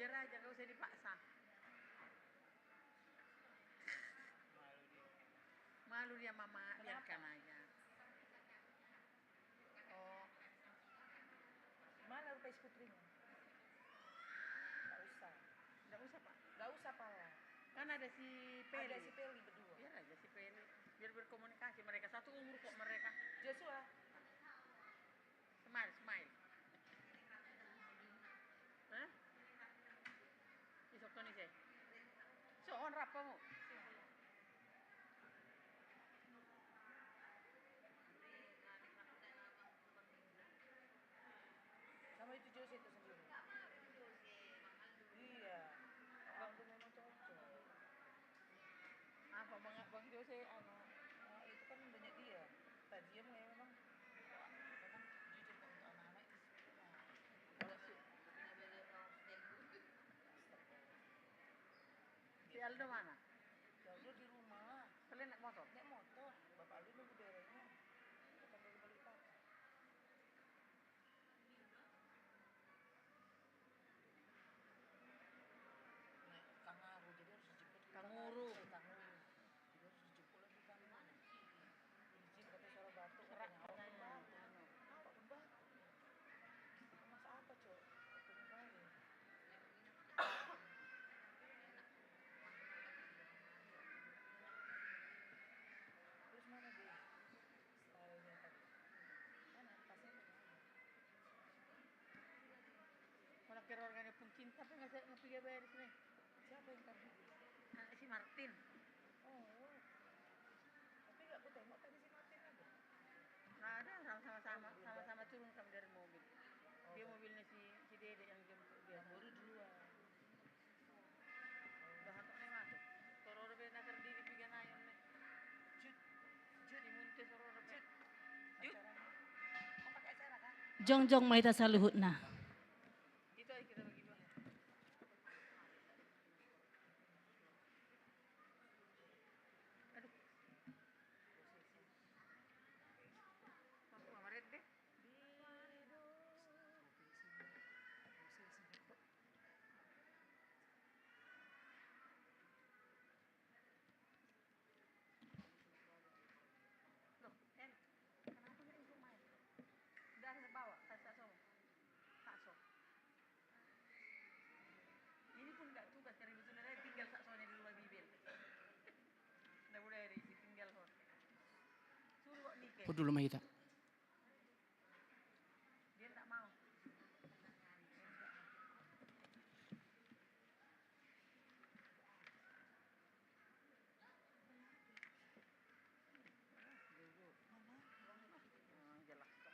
Biar aja, gak usah dipaksa. Malu dia mama, biarkan aja. Oh, Mana Rupais putrinya? Gak usah. gak usah Pak. Gak usah pala. Kan ada si Peli. Ada si Peli berdua. Biar aja si Peli. Biar berkomunikasi, mereka satu umur kok mereka. Joshua. Smile. Hah? Isok Tony sih. Soon rapa mo. Sama itu Jose itu sendiri. Iya. Aldo memang cocok. Apa Bang Jose Nah, itu kan banyak dia. Tadi dia memang jujur untuk anak-anak itu semua. kalau si Aldo mana? Aldo di rumah. Kalian naik motor? Naik motor. Bapak Aldo nunggu derenya. Datang dari Balikpapan. Naik Kangaru, jadi harus dijemput. Kanguru. Kangaru. Jadi harus dijemput lagi Kangaru. Izin kata suara batuk. Serak katanya. katanya. Apa pun batuk. Masa apa cok? Pengen kali. Terus mana dia? Stylenya tadi. Mana? Tasnya mana? Kalau kira orangnya pun cinta, tapi nggak pergi beres nih. Siapa yang tadi? Anak si Martin. Oh. Tapi nggak aku tengok tadi si Martin ada. Nggak ada, sama-sama turun kami dari mobil. Oh, Dia mobilnya si Dede yang jemput dia. yang baru duluan. Udah hantuk nih masuk. Sororo beda terdiri pigan ayam nih. Jut. Dimunte sororo beda. Jut. Kau pakai acara kan? Jongjong maita saluhutna. Itu aja kita bagi dua. Aduh. Mama red deh. Loh, kenapa nggak ikut main? Udah saya bawa, takso. Ini pun nggak tugas cari betul-betul tinggal saksonya di rumah bibir. Nggak boleh tinggal kok. Suruh kok nikah. Put dulu maita. Dia tak mau.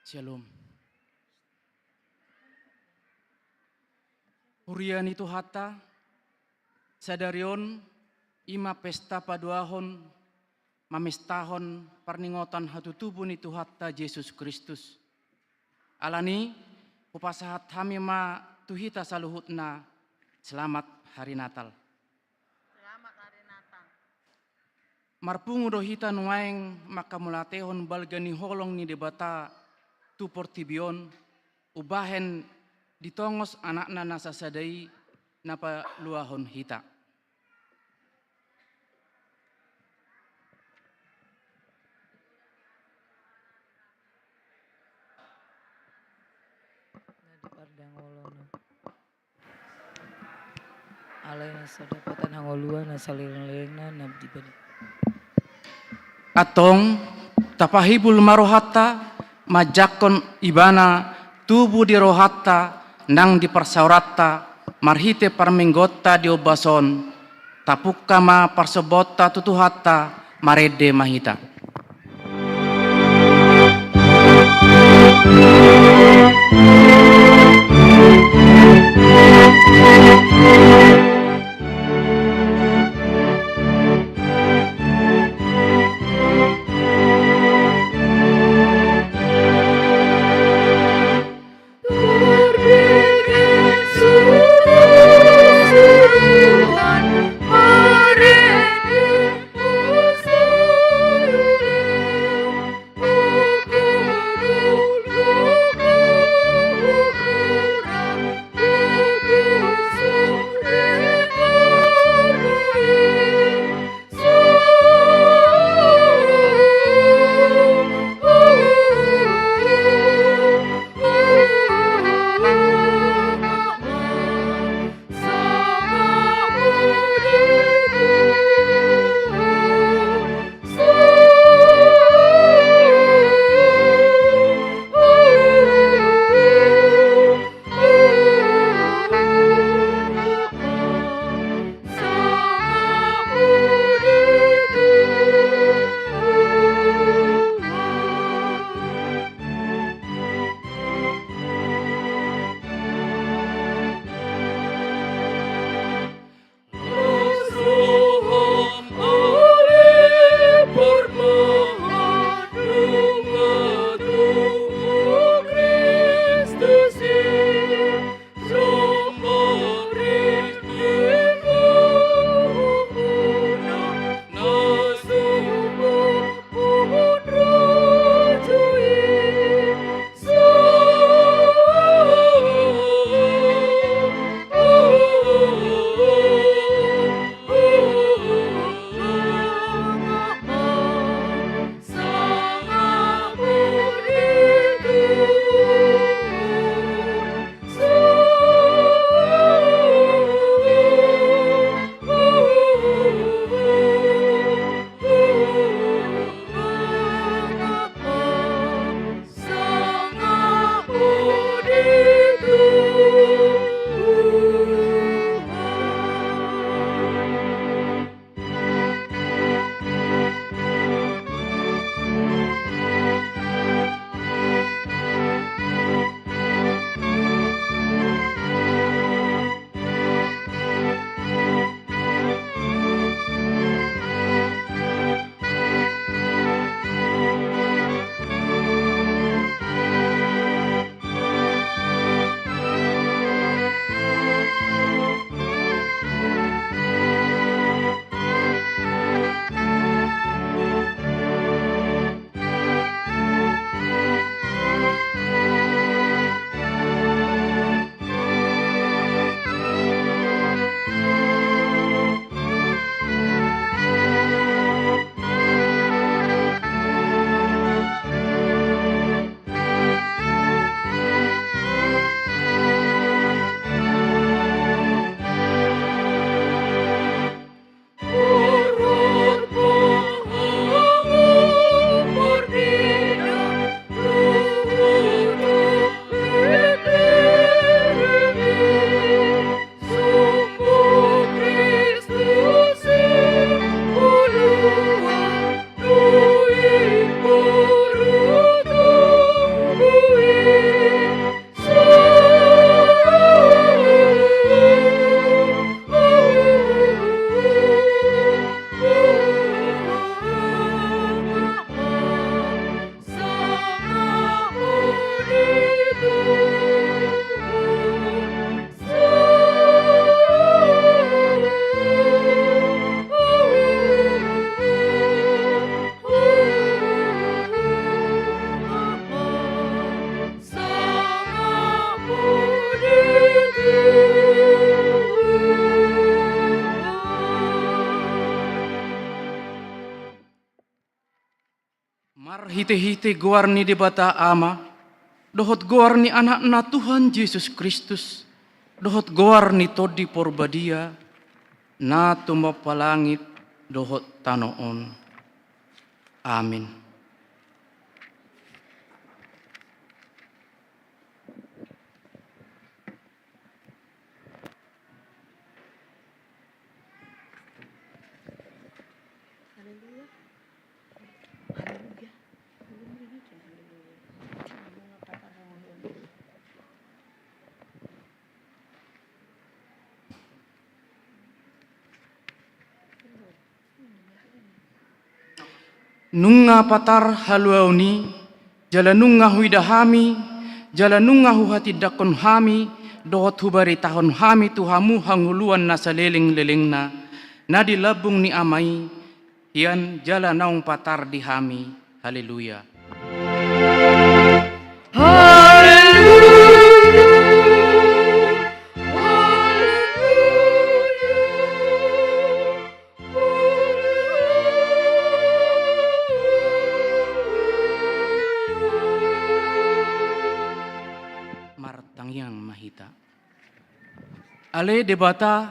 Shalom. Hurian itu hatta sadarion ima pesta paduahon mamestahon parningotan hatutubun itu hatta Yesus Kristus. Alani upasahat hamima tuhita saluhutna selamat hari Natal. Selamat hari Natal. Marpungu dohita nuaeng maka mulatehon balgani holong ni debata tu portibion ubahen ditongos anak-anak nasa sadai napa luahon hita. Nadi pardang olono. Alay na sa dapatan hangoluan na salileng-leng na nabdi bali. Atong tapahibul marohata majakon ibana tubuh di rohata nang di persaurata marhite parmenggota di obason tapukka ma parsobota tutuhata marede mahita. Tuhan, mari dimusuhi. hite-hite goar ni debata ama, dohot goar ni anak na Tuhan Yesus Kristus, dohot goar ni todi porbadia, na tumapalangit dohot tanoon. Amin. Nunga patar haluauni, jala nunga huidahami, jala nunga huhati dakon hami, dohot hubari tahon hami tuhamu hanguluan na saleleng-lelengna, na dilabung ni amai, hian jala naung patar di hami. Haleluya. Ale debata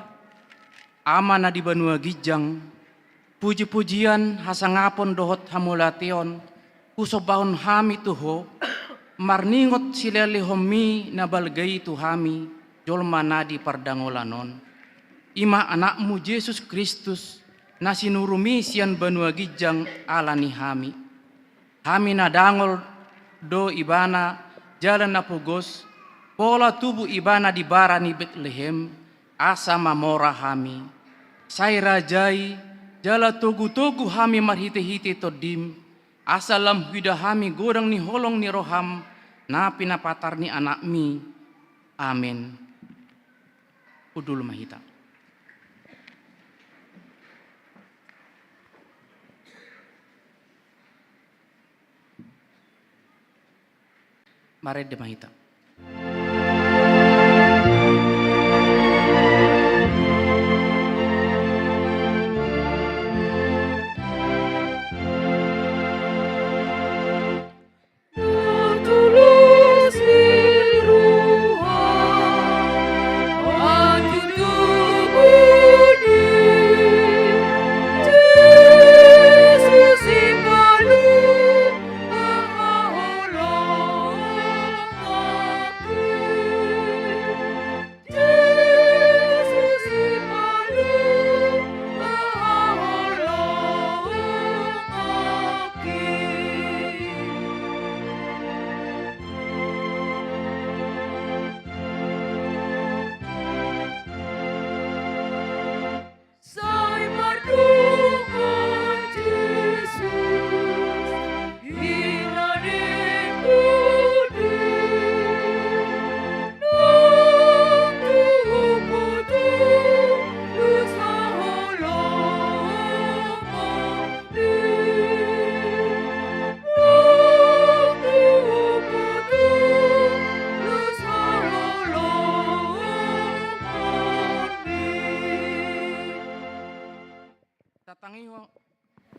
ama na di Banua Gijang, puji-pujian hasangapon dohot hamulation, usobahon hami tuho, marningot silali homi na balgay tuhami, jolma na di pardangolanon. Ima anakmu Yesus Kristus, na sinurumi sian Banua Gijang ala ni hami. Hami na dangol do ibana jalan na pugos, pola tubuh ibana di bara ni Bethlehem, asa mamora hami. Sai rajai, jala togu-togu hami marhite-hite todim, asa lam huida hami godang ni holong ni roham, na pinapatar ni anakmi. Amin. Udul mahita. Mare de mahita.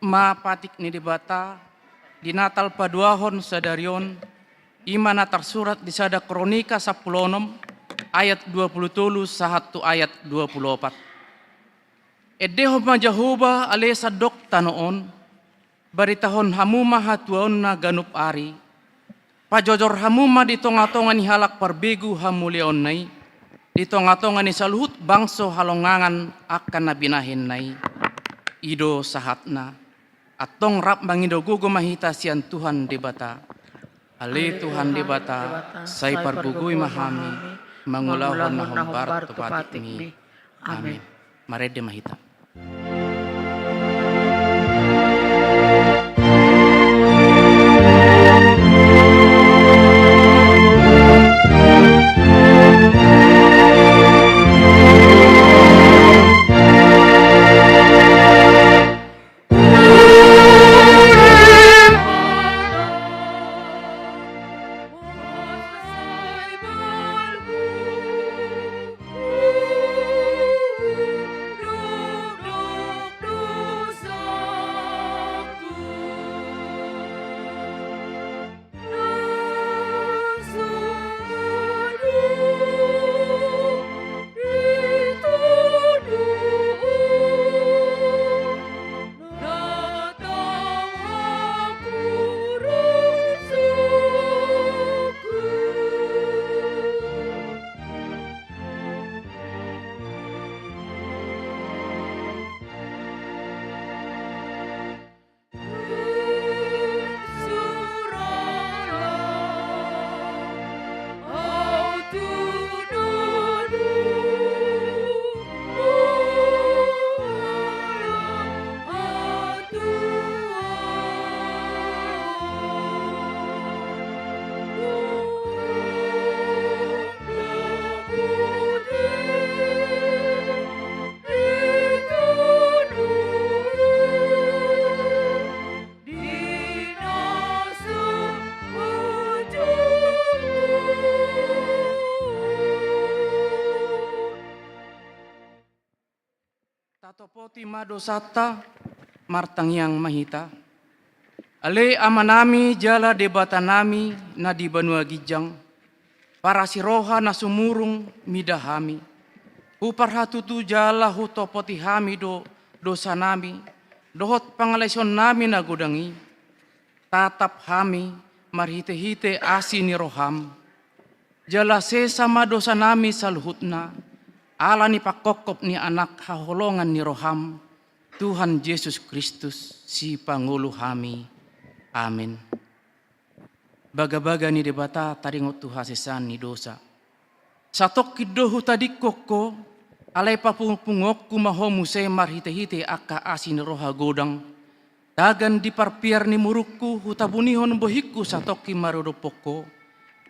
Ma patik ni debata di Natal paduahon sadarion imana tersurat di sada kronika 10 ayat 20 sahatu ayat 24. Edeho majahoba ale sadok tanoon baritahon hamuma hatuaon na ganup ari pajojor hamuma di tonga-tonga ni halak parbegu hamulion nai di tonga-tonga ni saluhut bangso halongangan akan nabinahin nai ido sahatna atong rap mangido gugo mahita sian Tuhan debata. Ale Tuhan debata, say parbugui mahami, mangulahon na humbar tupatik mi. Amin. Marede mahita. Lord. Tatopoti madosata martang yang mahita. Ale amanami jala debatanami na di Banua Gijang. Para siroha na sumurung midahami. Uparhatutu jala hutopoti hami dosa nami. Dohot pangalaison nami na gudangi. Tatap hami marhite-hite asini roham. Jala sesama dosa nami saluhutna. Ala ni pakokop ni anak haholongan ni roham. Tuhan Yesus Kristus si Pangulo hami. Amin. Baga-baga ni debata taringot tu hasesan ni dosa. Satok kidohu tadi koko. Alay papungok kumaho muse marhite-hite aka asin roha godang. Dagan di parpiar ni murukku hutabunihon bohikku satok kimarudopoko.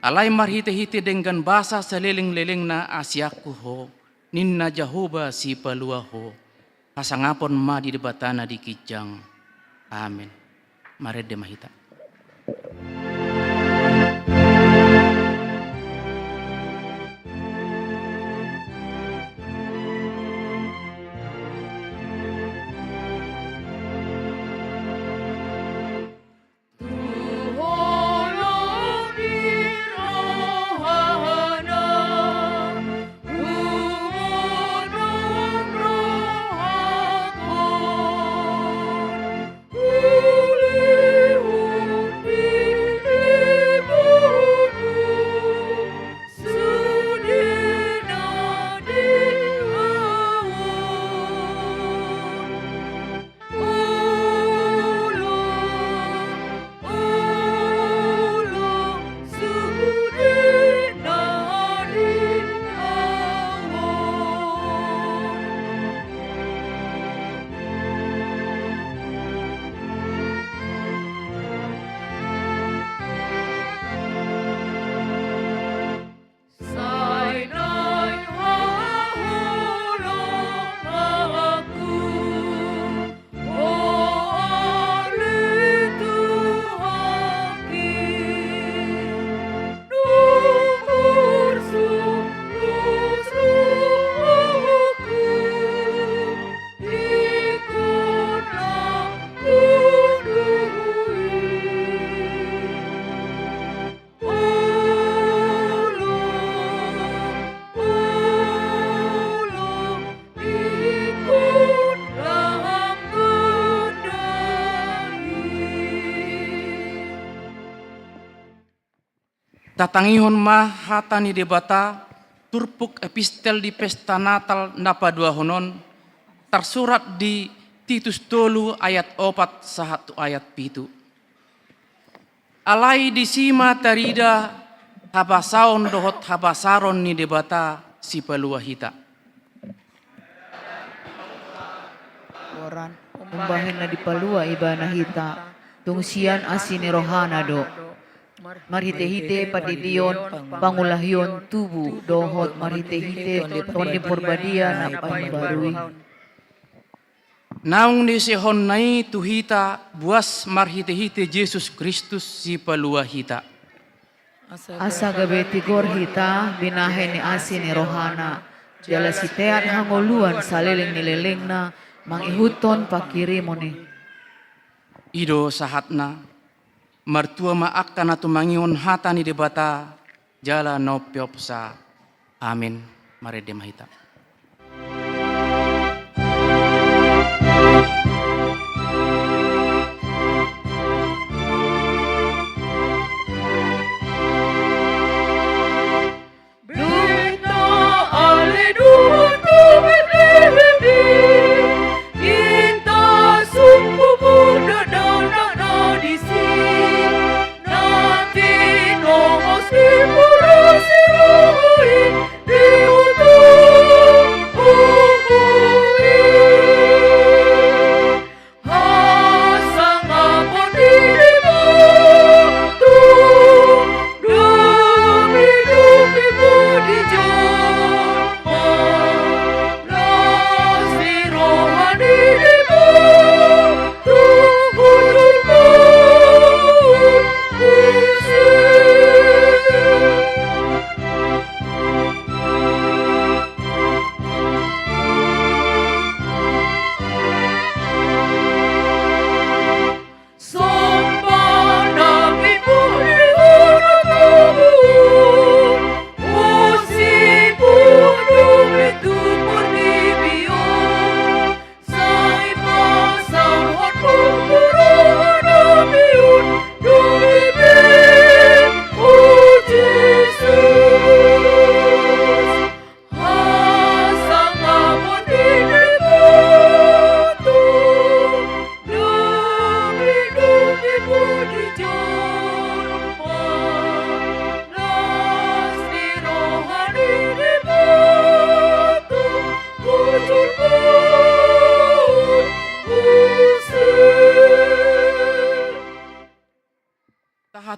Alay marhite-hite dengan basa seliling-liling na asyaku ho. Ninna Jahoba si palua ho. Hasangapon ma di debatana di Kijang. Amin. Marede mahita. Tatangihon mah hatani debata turpuk epistel di pesta Natal napa dua honon tersurat di Titus 3 ayat 4 sahatu ayat 7. Alai disima tarida habasaon dohot habasaron ni debata si palua hita. Oran umbahen na di palua ibana hita tungsian asini rohana do. Marhite-hite padidion pangulahyon tubu dohot marhite-hite tondi purbadia na pambarui. Naung ni sehon nai tuhita buas marhite-hite Yesus Kristus si palua hita. Asa gabe tigor hita binahe ni asin ni rohana. Jala sitean hangoluan saliling nileleng na mangihuton pakirimoni. Ido sahatna. Martua maakkan atau mangion hata ni debata jala no piopsa. Amin. Marede mahita. Simurosi rohi, diutuh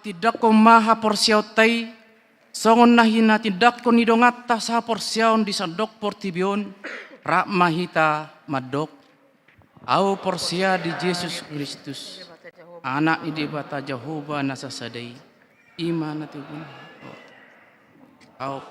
tidak ko maha porsiautai, songon nahina tidak ko nidongata sa porsiaon di sandok portibion, rak mahita madok, au porsia di Yesus Kristus, anak di bata Jehovah nasasadai, iman natibun, au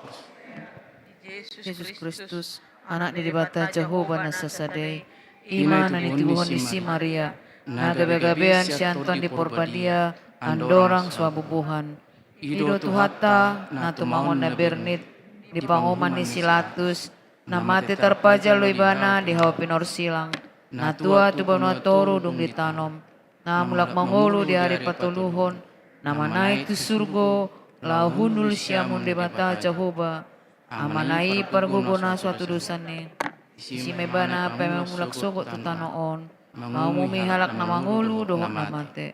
Yesus Kristus, anak dibata Jehovah nasasadai, iman nanitibuhon di si Maria, nagabe-gabean si Anton di porpadia, andorang swabubuhan, ido tuhata, na tumangon na bernit, di panguman ni Silatus, na mati terpaja loibana di hawapinor silang, na tua tubanwa toru dung ditanom, na mulak mangulu di hari patuluhon, na manai tu surgo, lahunul siamun di bata Jehovah, amanai pergubona suatu dosane, si mebana pemulak sogot tutanoon, mau mumihalak na mangulu dohok na mate,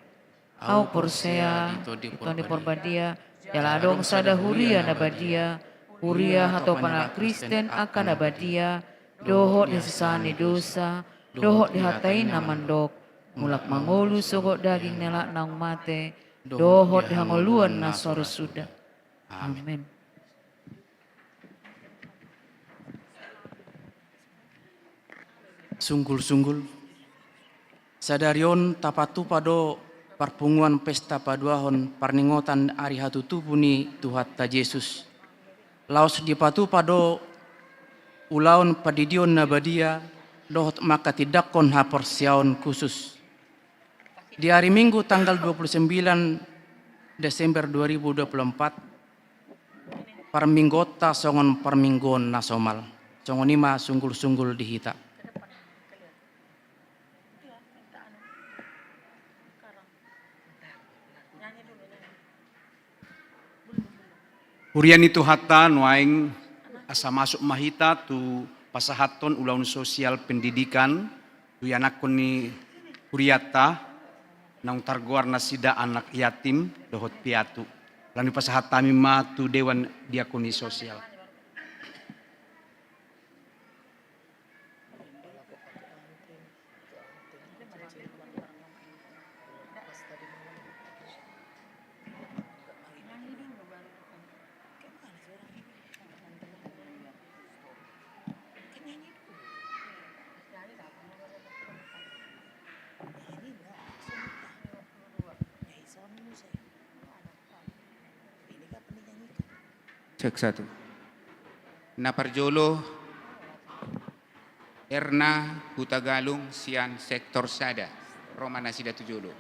au porsea, iton di porbadia, jaladong sada huria na badia, huria atau panak Kristen akan abadia, dohok di sesani dosa, dohok di hatain na mandok, mulak mangulu sogot daging nelak nang mate, dohok di hangoluan na soru sudah. Amin. Sunggul-sunggul, sadarion tapatu pado parpunguan pesta paduahon parningotan ari hatutu puni Tuhat ta Yesus. Laos dipatu pado ulaon padidion nabadia dohot maka tidak kon haporsiaon khusus. Di hari Minggu tanggal 29 Desember 2024 parminggota songon parminggon nasomal. Songon ima sunggul-sunggul dihita. Hurian itu hatta nuaing asa masuk mahita tu pasahaton ulaun sosial pendidikan tu yanakon ni huriata nang targoar nasida anak yatim dohot piatu. Lalu pasahatami ma tu dewan diakoni sosial. Cek satu. Naparjolo Erna Hutagalung Sian Sektor Sada Romana Sida Tujolo.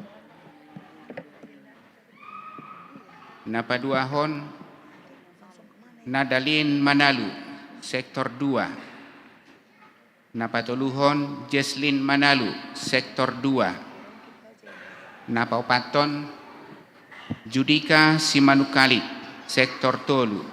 Napaduahon Nadalin Manalu Sektor 2. Napatuluhon Jesslyn Manalu Sektor 2. Napaupaton Judika Simanukali Sektor Tolu.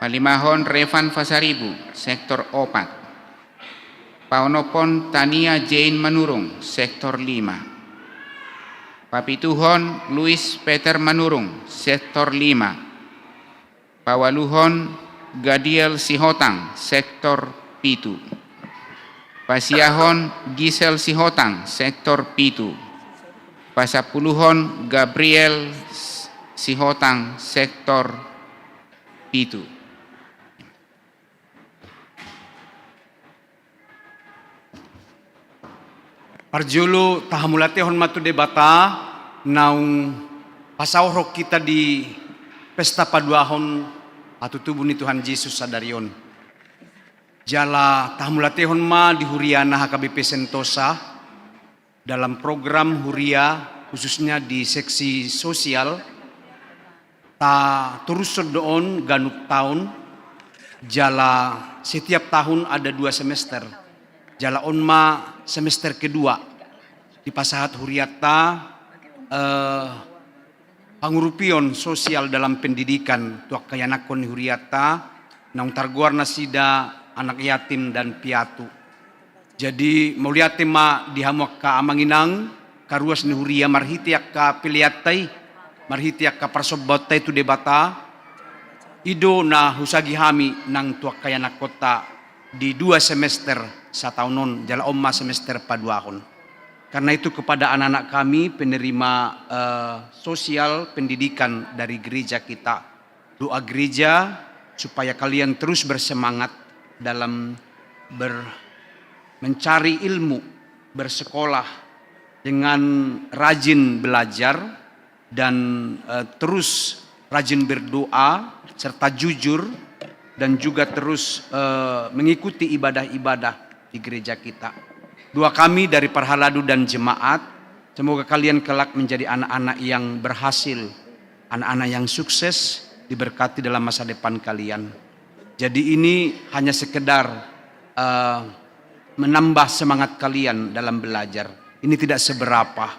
Palimahon Revan Fasaribu, Sektor 4. Paonopon Tania Jane Manurung, Sektor 5. Papituhon Luis Peter Manurung, Sektor 5. Pawaluhon Gadiel Sihotang, Sektor 7. Pasiahon Gisel Sihotang, Sektor 7. Pasapuluhon Gabriel Sihotang, Sektor 7. Parjolo tahamulatehon matu debata naung pasawrok kita di pesta paduahon atutubu ni Tuhan Yesus sadarion. Jala tahamulatehon ma di Huriana HKBP Sentosa dalam program Huria khususnya di seksi sosial ta terus doon ganuk tahun jala setiap tahun ada 2 semester. Jala onma semester kedua di pasahat huriata pangurupion sosial dalam pendidikan tuak kayanakon huriata naung targuar nasida anak yatim dan piatu. Jadi mauliate ma dihamuak ka amanginang karuas ni huria marhitiak ka piliatai marhitiak ka parsobotai tu debata ido na husagi hami nang tuak kayanak kota di 2 semester sa taunon jala omma semester paduahon. Karena itu kepada anak-anak kami penerima sosial pendidikan dari gereja kita, doa gereja supaya kalian terus bersemangat dalam mencari ilmu, bersekolah dengan rajin belajar dan terus rajin berdoa serta jujur dan juga terus mengikuti ibadah-ibadah di gereja kita. Doa kami dari Parhaladu dan jemaat, semoga kalian kelak menjadi anak-anak yang berhasil, anak-anak yang sukses, diberkati dalam masa depan kalian. Jadi ini hanya sekedar menambah semangat kalian dalam belajar. Ini tidak seberapa,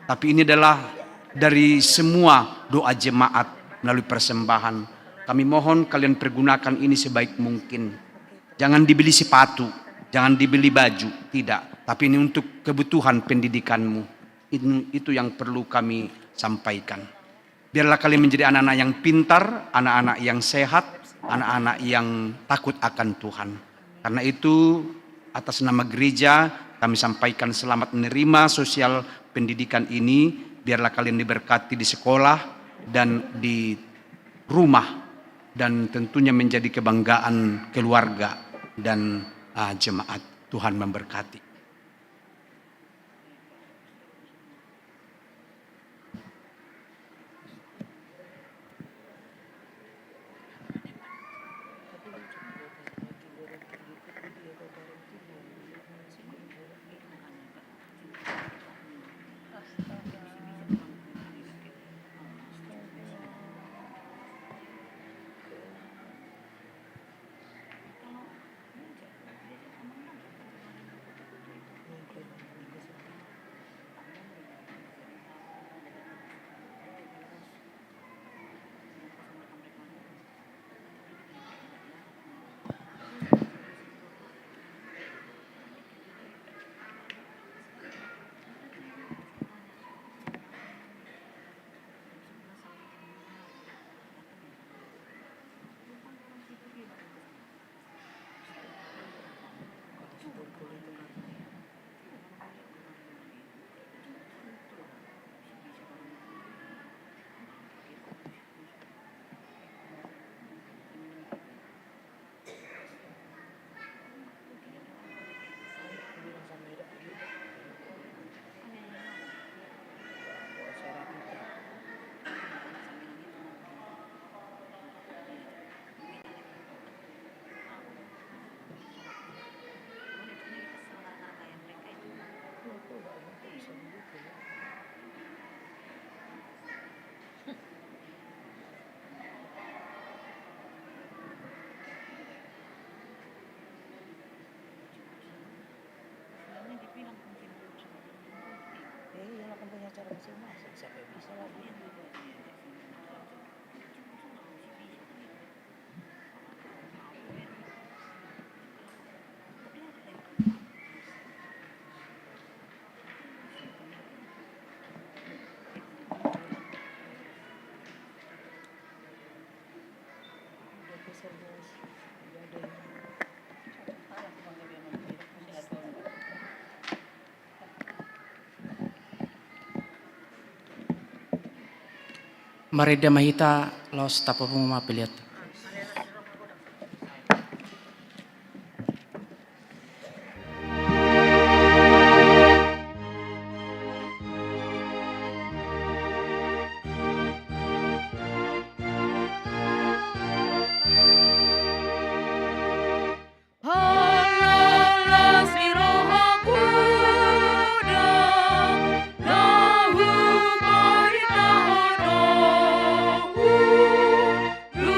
tapi ini adalah dari semua doa jemaat melalui persembahan. Kami mohon kalian pergunakan ini sebaik mungkin. Jangan dibeli sepatu, jangan dibeli baju, tidak. Tapi ini untuk kebutuhan pendidikanmu. Itu yang perlu kami sampaikan. Biarlah kalian menjadi anak-anak yang pintar, anak-anak yang sehat, anak-anak yang takut akan Tuhan. Karena itu atas nama gereja kami sampaikan selamat menerima sosial pendidikan ini. Biarlah kalian diberkati di sekolah dan di rumah. Dan tentunya menjadi kebanggaan keluarga dan jemaat. Tuhan memberkati. Mari damahita los tapo pumapiliat. Lu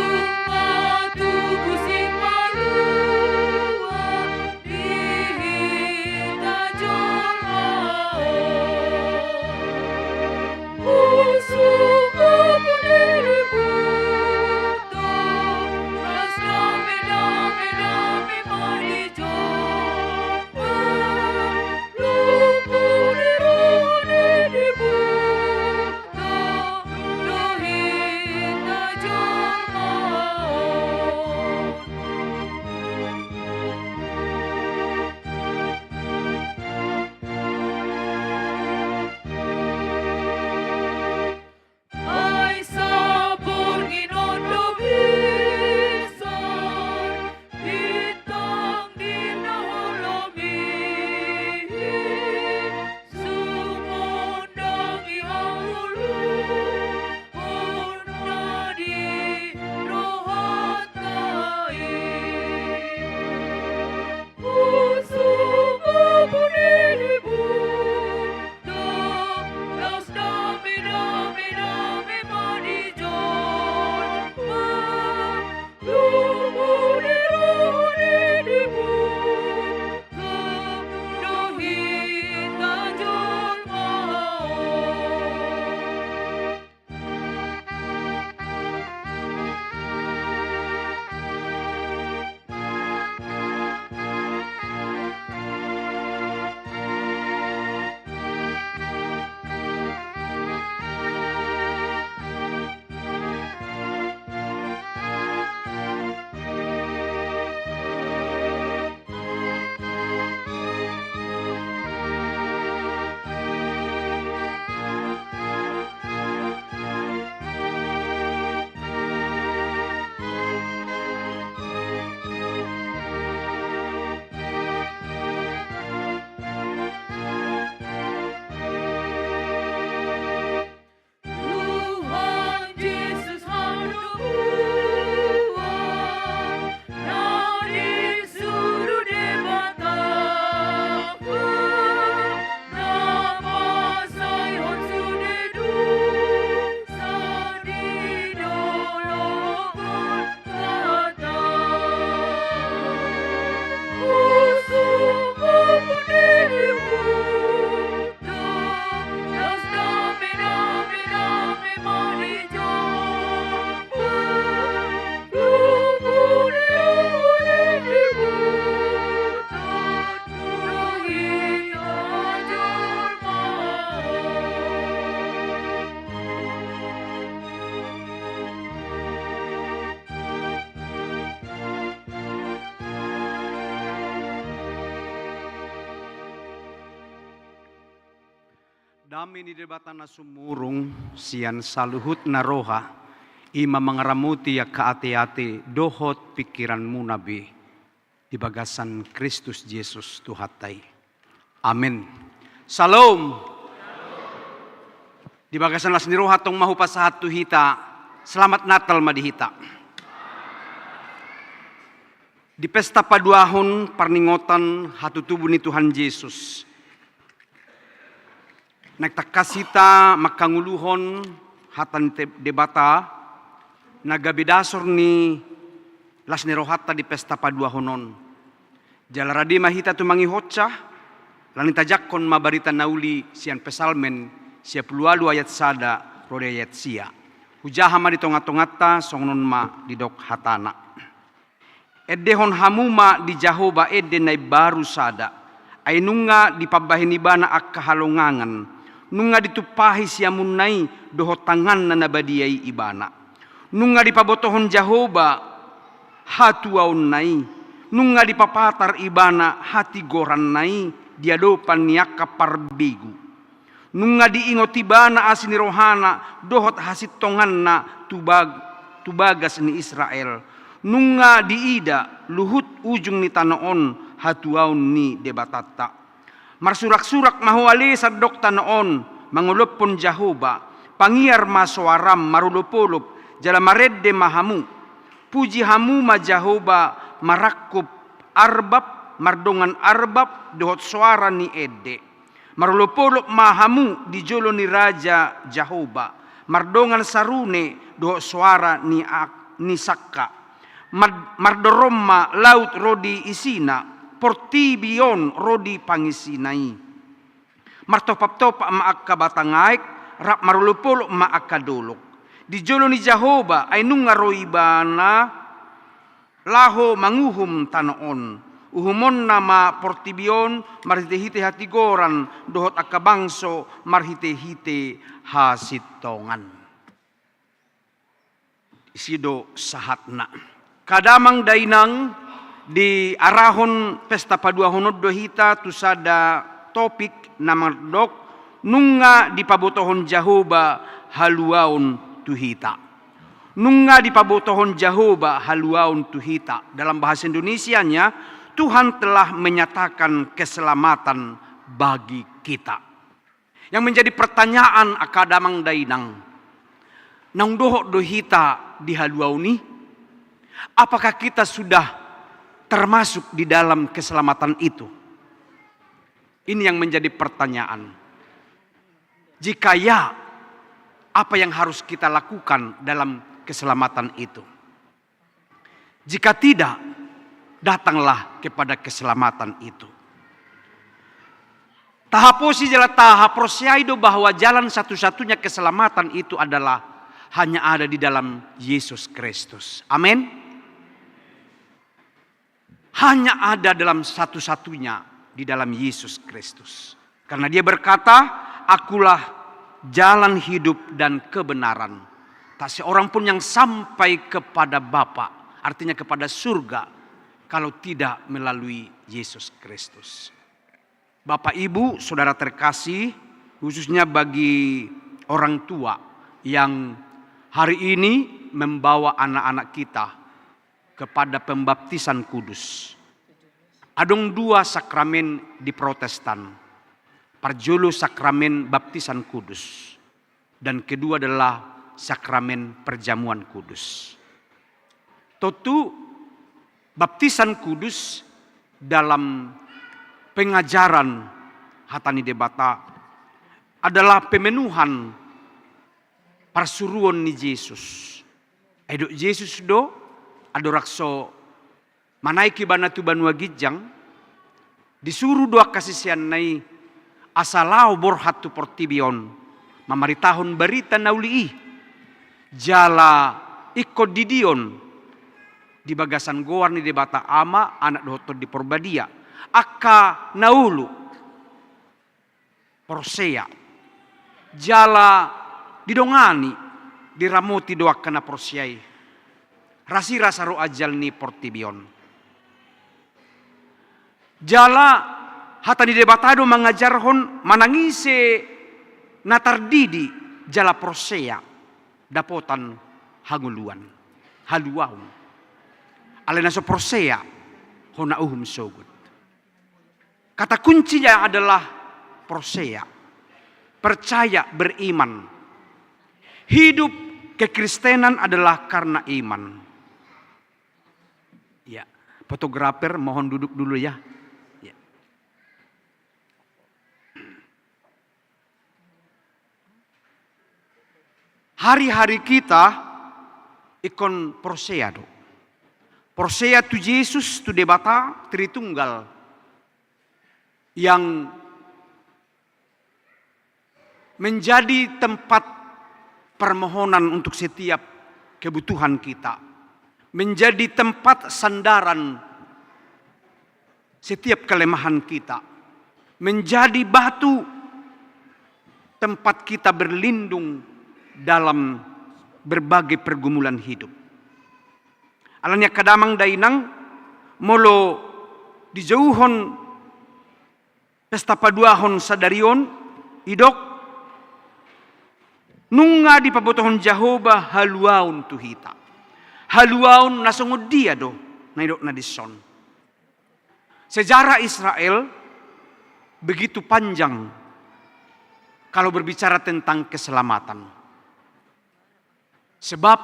Dami di debatana sumurung sian saluhut naroha ima mangaramuti ya kaati-ati dohot pikiranmu nabi di bagasan Kristus Yesus Tuhatai. Amin. Salam. Di bagasan las niroha tong mahu pasahat tuhita. Selamat Natal madihita. Di pesta paduahon parningotan hatutubu ni Tuhan Yesus. Nagtakasita makanguluhon hatan debata nagabidasor ni las nirohata di pesta paduahonon. Jalaradi mahita tumangi hocah lanitajakon mabarita nauli sian pesalmen sia pulualu ayat sada rode ayat sia. Hujaha ma ditonga-tongata songnon ma didok hatana. Edehon hamuma di Jahoba ede nai baru sada. Ay nunga dipabahinibana ak kahalongangan. Nunga ditupahi siamun nai dohot tangan na nabadiai ibana. Nunga dipabotohon Jahoba hatuaun nai. Nunga dipapatar ibana hati goran nai diadopan niaka parbigu. Nunga diingotibana asini rohana dohot hasit tonganna tubagas ni Israel. Nunga diida luhut ujung ni tanoon hatuaun ni debatata. Marsurak-surak mahuali sadok tanoon mangulupon Jahoba. Pangiar maswaram marulupulup jala maredde mahamu. Puji hamu ma Jahoba marakup arbab mardongan arbab dohot suara ni ede. Marulupulup mahamu di jolo ni Raja Jahoba. Mardongan sarune dohot suara ni sakka. Mardoromma laut rodi isina. Portibion rodi pangisinai. Martopap-topa maak kabatangaik. Rap marulupulup maak kaduluk. Di jolo ni Jahoba ay nunga roibana laho manguhum tanoon. Uhumon nama portibion marhite-hite hatigoran dohot akabangso marhite-hite hasitongan. Isido sahatna. Kadamang dainang di arahon pesta paduahonod dohita tusada topik namardok nunga dipabotohon Jahoba haluaun tuhita. Nunga dipabotohon Jahoba haluaun tuhita. Dalam bahasa Indonesianya, Tuhan telah menyatakan keselamatan bagi kita. Yang menjadi pertanyaan akadamang dainang, nang dohok dohita di haluauni, apakah kita sudah termasuk di dalam keselamatan itu? Ini yang menjadi pertanyaan. Jika ya, apa yang harus kita lakukan dalam keselamatan itu? Jika tidak, datanglah kepada keselamatan itu. Tahaposi jala tahap prosiaido bahwa jalan satu-satunya keselamatan itu adalah hanya ada di dalam Yesus Kristus. Amin. Hanya ada dalam satu-satunya di dalam Yesus Kristus. Karena dia berkata, akulah jalan hidup dan kebenaran. Tak seorang pun yang sampai kepada Bapa, artinya kepada surga, kalau tidak melalui Yesus Kristus. Bapak Ibu, saudara terkasih, khususnya bagi orang tua yang hari ini membawa anak-anak kita kepada pembaptisan kudus. Adong dua sakramen di Protestan. Parjolo sakramen baptisan kudus. Dan kedua adalah sakramen perjamuan kudus. Tentu baptisan kudus dalam pengajaran hatani debata adalah pemenuhan parsuruan ni Yesus. Edo Yesus do adorakso manaiki banatu banua gijang disuruh doa kasisian nai asalau borhatu portibion mamaritahon barita nauli jala ikod didion di bagasan goar ni debata ama anak dohotor di porbadia akka naulu porsea jala didongani diramoti doa kana porsiai rasira saru ajal ni portibion. Jala hatani debatado mengajarhon manangise natardidi jala prosea dapotan hanguluan haluaun alena so prosea hona uhum sogut. Kata kuncinya adalah prosea, percaya, beriman. Hidup kekristenan adalah karena iman. Ya, fotografer mohon duduk dulu ya. Ya. Hari-hari kita ikon prosea do. Prosea tu Yesus tu debata Tritunggal yang menjadi tempat permohonan untuk setiap kebutuhan kita, menjadi tempat sandaran setiap kelemahan kita, menjadi batu tempat kita berlindung dalam berbagai pergumulan hidup. Alanya kadamang dainang molo dijauhon pesta paduahon sadarion idok nunga di pabotohon Jehovah haluaun tuhita. Haluaun nasungod dia do na idok na dison. Sejarah Israel begitu panjang kalau berbicara tentang keselamatan. Sebab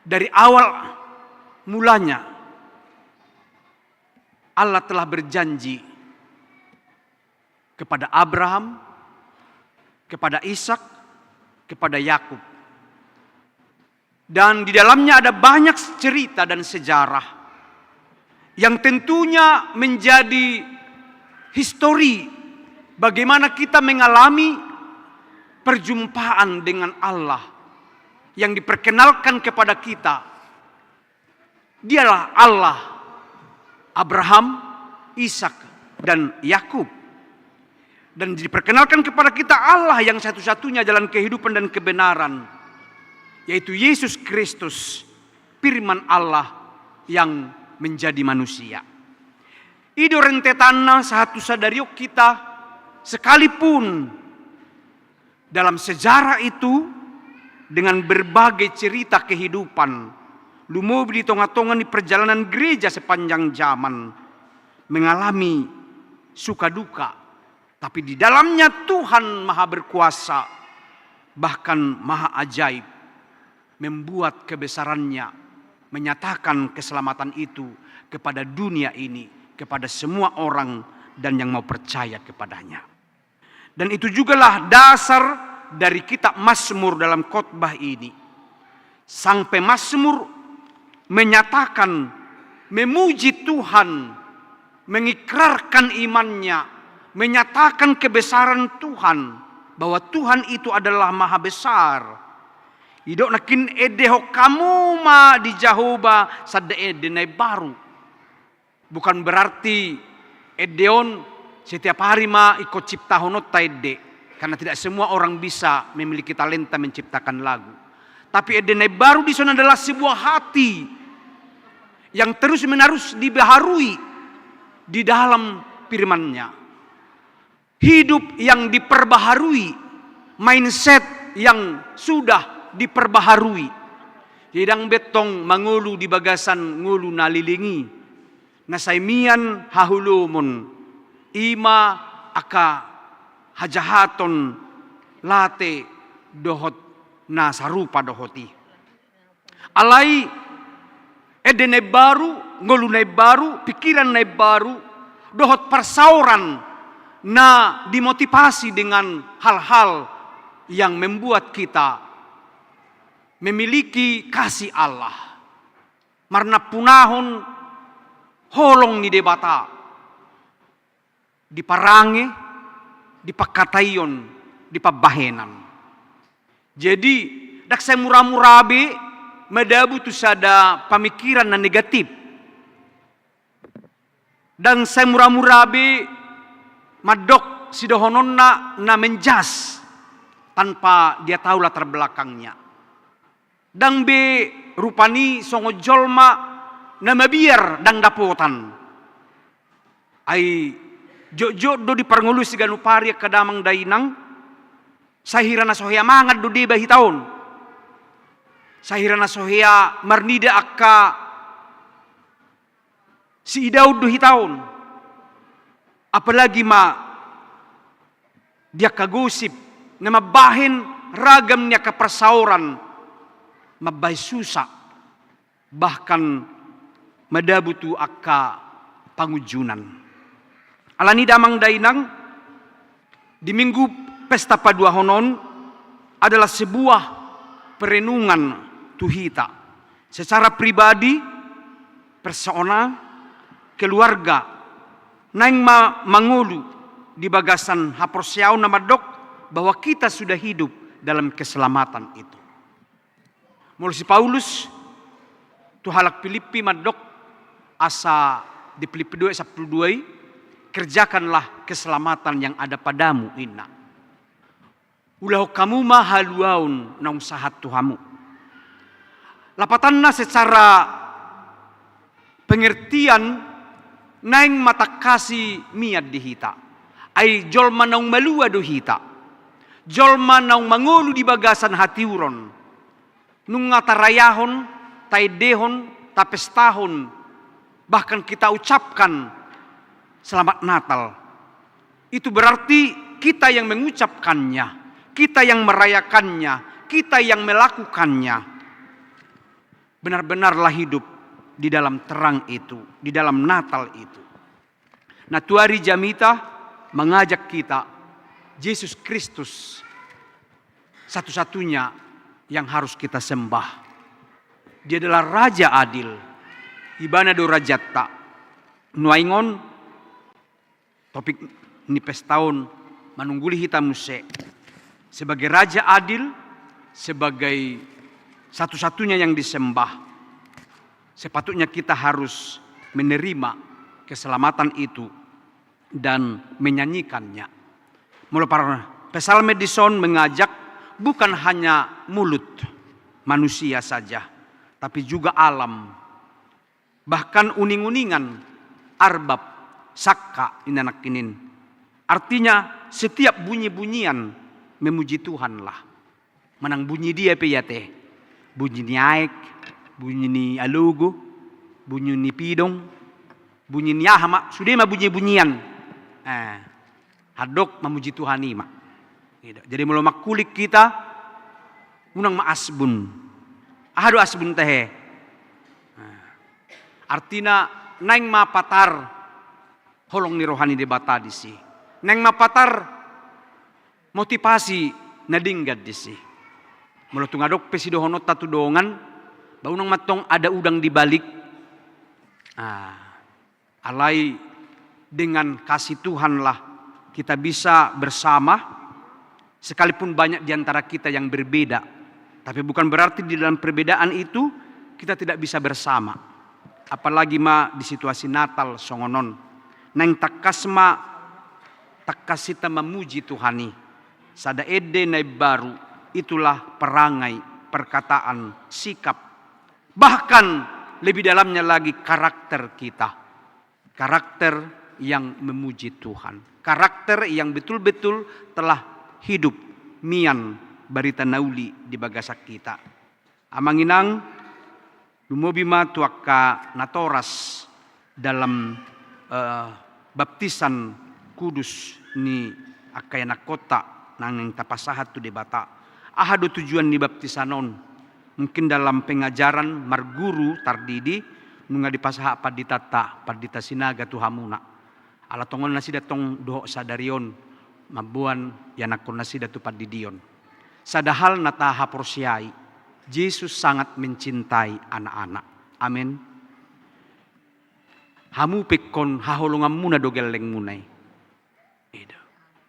dari awal mulanya Allah telah berjanji kepada Abraham, kepada Ishak, kepada Yakub. Dan di dalamnya ada banyak cerita dan sejarah yang tentunya menjadi histori bagaimana kita mengalami perjumpaan dengan Allah yang diperkenalkan kepada kita. Dialah Allah Abraham, Ishak, dan Yakub. Dan diperkenalkan kepada kita Allah yang satu-satunya jalan kehidupan dan kebenaran, yaitu Yesus Kristus, firman Allah yang menjadi manusia. Ido rentetanna satu sadariok kita, sekalipun dalam sejarah itu dengan berbagai cerita kehidupan, lumobi di tonga-tonga di perjalanan gereja sepanjang zaman, mengalami suka duka. Tapi di dalamnya Tuhan Maha Berkuasa, bahkan Maha Ajaib, membuat kebesarannya, menyatakan keselamatan itu kepada dunia ini, kepada semua orang dan yang mau percaya kepadanya. Dan itu jugalah dasar dari kitab Mazmur dalam khotbah ini. Sang pemazmur menyatakan, memuji Tuhan, mengikrarkan imannya, menyatakan kebesaran Tuhan, bahwa Tuhan itu adalah maha besar. Idok nakin edeho kamu ma di Jehovah sada edene baru. Bukan berarti edeon setiap hari ma ikut ciptahonot taide, karena tidak semua orang bisa memiliki talenta menciptakan lagu. Tapi edene baru di sana adalah sebuah hati yang terus menerus dibaharui di dalam firman-Nya. Hidup yang diperbaharui, mindset yang sudah diperbaharui. Hidang betong mangulu di bagasan ngulu nalilingi, nasaimian hahulumon, ima aka hajahaton late dohot na sarupa dohoti. Alai edene baru, ngulu nai baru, pikiran nai baru, dohot persauran na dimotivasi dengan hal-hal yang membuat kita memiliki kasih Allah. Marna punahon holong ni debata, diparange, dipakatayon, dipabahenan. Jadi dak saya murah-murabe medabu tu sada pemikiran na negatif. Dan saya murah-murabe madok sidohononna na menjas tanpa dia tahu latar belakangnya. Dang be rupani songo jolma na mabiar dang dapotan. Ai jojo do di parngulu siganu pari kadamang dainang Sahirana sohea mangat do deba hitaon. Sahirana sohea marnida akka si Daud do hitaon. Apalagi dia kagosip na mabahin ragam niya kapersauran, mabay susa, bahkan madabutu akka pangujunan. Alani damang dainang, di minggu pesta padua honon adalah sebuah perenungan tuhita. Secara pribadi, persona, keluarga, naing mangulu di bagasan haporsiaw na madok bahwa kita sudah hidup dalam keselamatan itu. Mula si Paulus, tuhalak Filipi madok asa di Filipi 2:12, kerjakanlah keselamatan yang ada padamu inna. Ulah kamu mahaluaun naung sahat Tuhamu. Lapatanna secara pengertian naing matakasi miad dihita. Ay jolma naung malua dohita. Jolma naung mangulu di bagasan hatiuron. Nung ngatarayahon, taidehon, tapestahon. Bahkan kita ucapkan Selamat Natal. Itu berarti kita yang mengucapkannya. Kita yang merayakannya, kita yang melakukannya, benar-benarlah hidup di dalam terang itu, di dalam Natal itu. Nah, Tuari Jamita mengajak kita, Yesus Kristus satu-satunya yang harus kita sembah. Dia adalah Raja Adil, Ibana do Rajatta. Nuaingon, topik ini pestaun manungguli hitam muse. Sebagai Raja Adil, sebagai satu-satunya yang disembah, sepatutnya kita harus menerima keselamatan itu dan menyanyikannya. Mulai para pesalme dison mengajak bukan hanya mulut manusia saja, tapi juga alam. Bahkan uning-uningan, arbab, sakka, inanak kinin. Artinya setiap bunyi-bunyian memuji Tuhan lah. Menang bunyi dia peyate. Bunyi ni aik, bunyi ni alugo, bunyi ni pidong, bunyi ni ahama. Sudah mah bunyi-bunyian. Hadok memuji Tuhan ima. Jadi mula makulik kita, unang maasbun. Ahado asbun tehe. Artina naing mapatar holong ni rohani debata disi. Naing mapatar motivasi nadinggad disi. Mula tungadok pesidohonot tatu dongan, baunang matong ada udang di balik. Alai dengan kasih Tuhanlah kita bisa bersama, sekalipun banyak di antara kita yang berbeda. Tapi bukan berarti di dalam perbedaan itu kita tidak bisa bersama. Apalagi di situasi Natal songonon. Nang takasita memuji Tuhani. Sada ede na baru, itulah perangai, perkataan, sikap. Bahkan lebih dalamnya lagi karakter kita. Karakter yang memuji Tuhan. Karakter yang betul-betul telah hidup mian barita nauli di bagasak kita. Amanginang lumobima tuaka natoras dalam baptisan kudus ni akayana kota nang tapasahat tu debata. Ahado tujuan ni baptisanon. Mungkin dalam pengajaran marguru tardidi nunga dipasaha padita sinaga tuhamuna. Ala tongon nasi datong doho sadarion mabuan yanakon nasi datu padidion. Sadahal nataha porsiai. Yesus sangat mencintai anak-anak. Amin. Hamu pekon haholongan muna dogeleng munay.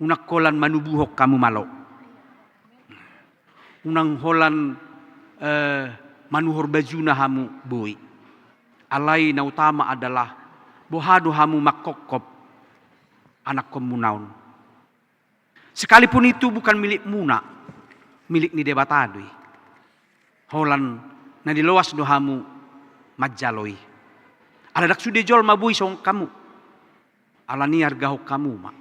Unak kolan manubuhok kamu malo. Unang holan manuhor bajuna hamu boy. Alay na utama adalah bohado hamu makokop anak komunaun. Sekalipun itu bukan milik muna, milik ni debatadoy. Holan na diloas do hamu majaloy. Aladak sude jol mabuy song kamu. Alani hargahok kamu ma.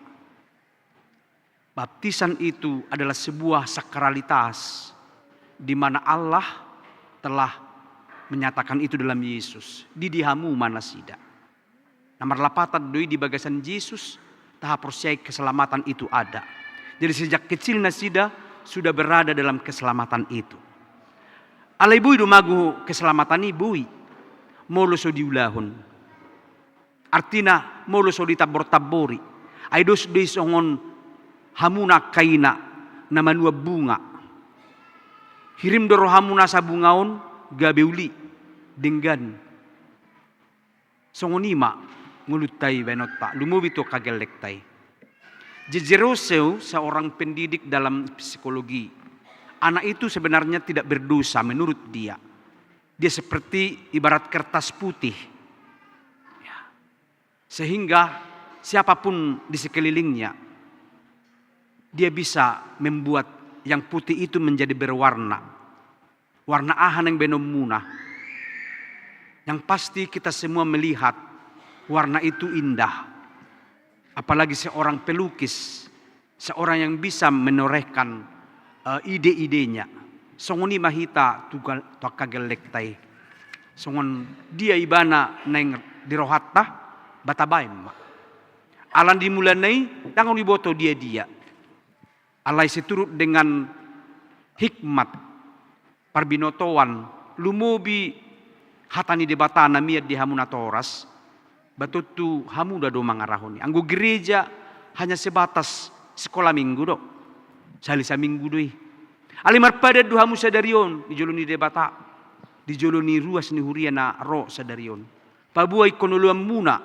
Baptisan itu adalah sebuah sakralitas di mana Allah telah menyatakan itu dalam Yesus. Di dihamu mana sida. Nomor lapatan doi di bagasan Yesus, tahap percaya keselamatan itu ada. Jadi sejak kecil nasida sudah berada dalam keselamatan itu. Ala ibu itu magu keselamatan ibui. Molo so diulahun. Artinya molo so ditabor-tabori. Aidos doi songon hamuna kaina na manua bunga. Hirim doro hamuna sa bungaon gabeuli denggan. Songonima ngulutai benota lumubito kagelektai. Jejeroseu seorang pendidik dalam psikologi. Anak itu sebenarnya tidak berdosa menurut dia. Dia seperti ibarat kertas putih. Ya. Sehingga siapapun di sekelilingnya, dia bisa membuat yang putih itu menjadi berwarna. Warna ahan yang benomuna. Yang pasti kita semua melihat warna itu indah. Apalagi seorang pelukis, seorang yang bisa menorehkan ide-idenya. Songoni mahita tukagelektai. Songon dia ibana neng dirohatta batabaim. Alan dimulanai dangon iboto dia. Alai seturut dengan hikmat parbinotoan lumubi hatani debatana miat di hamunatoras. Batutu hamu dado mangarahoni. Anggo gereja hanya sebatas sekolah minggu do. Salisa minggu doi. Alimar pada du hamu sadarion. Dijoloni debata. Dijoloni ruas ni huriana ro sadarion. Pabuai konoluan muna.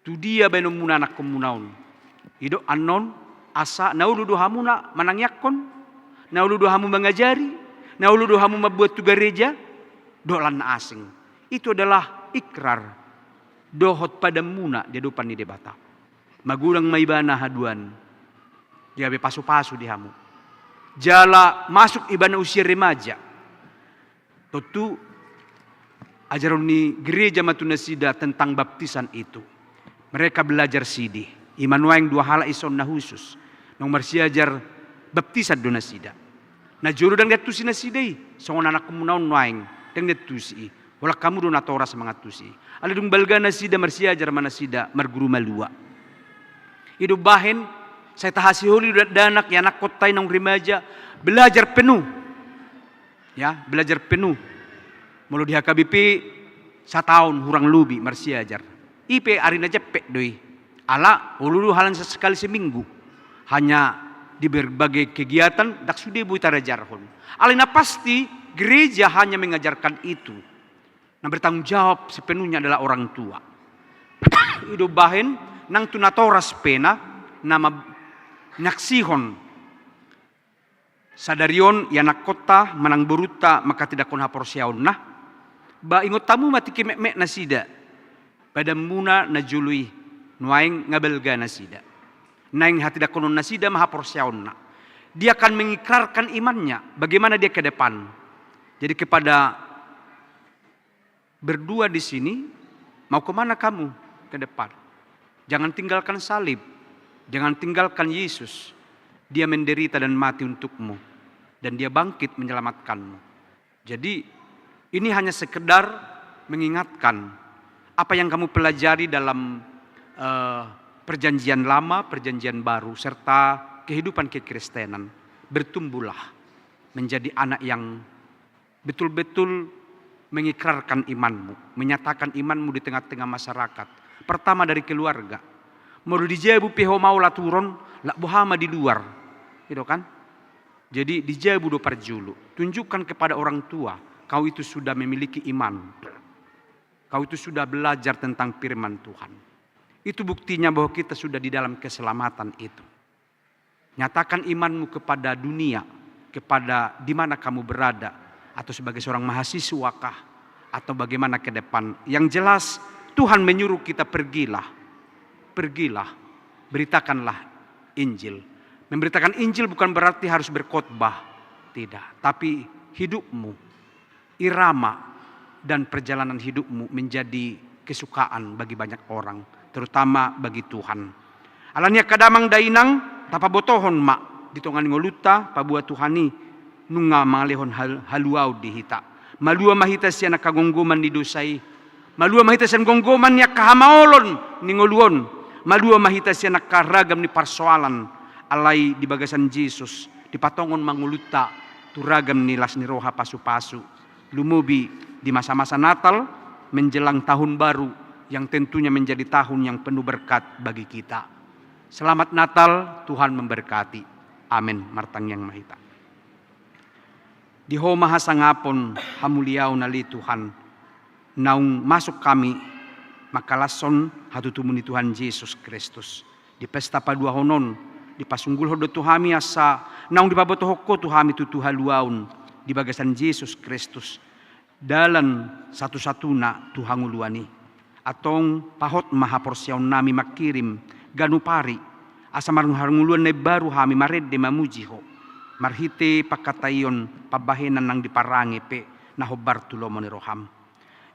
Tu dia benom muna anak komunaon. Ido anon asa nauludu hamuna manangyakon. Nauludu hamu mengajari. Nauludu hamu membuat tu gereja. Dolan asing. Itu adalah ikrar. Dohot pada muna di depan ni debata. Magulang maibana haduan. Dia be pasu-pasu di hamu. Jala masuk ibana usia remaja. Tentu ajaran ni gereja Matunasida tentang baptisan itu. Mereka belajar sidi. Iman waeng dua hala ison na khusus. Nong marsiajar baptisan do nasida. Na juru dan gatusi nasidai. Songon anak kemunaon waeng. Dan gatusi. Wala kamu do natora semangatusi. Aladung balga nasida marsiajar manasida marguru malua. Itu bahen saya tahasi holi danak ya anak kotai nong remaja belajar penuh. Ya, belajar penuh. Mulu di HKBP 1 tahun hurang lubi marsiajar. IP arina cepek doi. Ala ululu halan sesekali seminggu. Hanya di berbagai kegiatan dak sude bu tarajarhon. Alina pasti gereja hanya mengajarkan itu. Nah bertanggung jawab sepenuhnya adalah orang tua. Itu bahen nang tunatoras pena nama nyaksihon. Sadarion yanak kota manang beruta maka tidak kon hapor siaon nah. Ba ingot tamu mati kemek nasida. Pada muna najului nuaing ngabelga nasida. Naing hati dak konon nasida mahapor siaon nah. Dia akan mengikrarkan imannya bagaimana dia ke depan. Jadi kepada berdua di sini, mau kemana kamu ke depan? Jangan tinggalkan salib, jangan tinggalkan Yesus. Dia menderita dan mati untukmu, dan dia bangkit menyelamatkanmu. Jadi ini hanya sekedar mengingatkan apa yang kamu pelajari dalam perjanjian lama, perjanjian baru, serta kehidupan kekristenan. Bertumbuhlah menjadi anak yang betul-betul mengikrarkan imanmu, menyatakan imanmu di tengah-tengah masyarakat. Pertama dari keluarga. Mau dijabu peho mau laturon, lak bohama di luar. Gitu kan? Jadi dijabu do parjulu. Tunjukkan kepada orang tua, kau itu sudah memiliki iman. Kau itu sudah belajar tentang firman Tuhan. Itu buktinya bahwa kita sudah di dalam keselamatan itu. Nyatakan imanmu kepada dunia, kepada di mana kamu berada. Atau sebagai seorang mahasiswa kah? Atau bagaimana ke depan? Yang jelas Tuhan menyuruh kita pergilah. Pergilah. Beritakanlah Injil. Memberitakan Injil bukan berarti harus berkhotbah. Tidak. Tapi hidupmu, irama dan perjalanan hidupmu menjadi kesukaan bagi banyak orang. Terutama bagi Tuhan. Alanya kadamang dainang tapabotohon mak ditongan ngoluta pabua Tuhani nunga malehon haluau dihita. Malua mahita siya nakagonggoman ni dosay. Malua mahita siya gonggoman niya kahamaolon ni ngoluon. Malua mahita siya nakaragam ni parsoalan alay di bagasan Jesus. Dipatongon manguluta turagam ni las ni roha pasu-pasu. Lumubi di masa-masa Natal menjelang tahun baru yang tentunya menjadi tahun yang penuh berkat bagi kita. Selamat Natal, Tuhan memberkati. Amin. Martang yang mahita. Di homa hasangapon hamuliau nali Tuhan. Naung masuk kami makalason hatutumuni Tuhan Yesus Kristus. Di pesta padua honon, di pasunggul hodo Tuhami asa, naung di pabotohoko Tuhami tutu haluaun, di bagasan Yesus Kristus. Dalam satu-satuna Tuhanguluani. Atong pahot mahaporsyaon nami makirim, ganupari, asa marungharunguluan na baru hami maredde mamujiho. Marhite pakatayon pabahenan nang diparangi pe nahobar tulomo ni roham.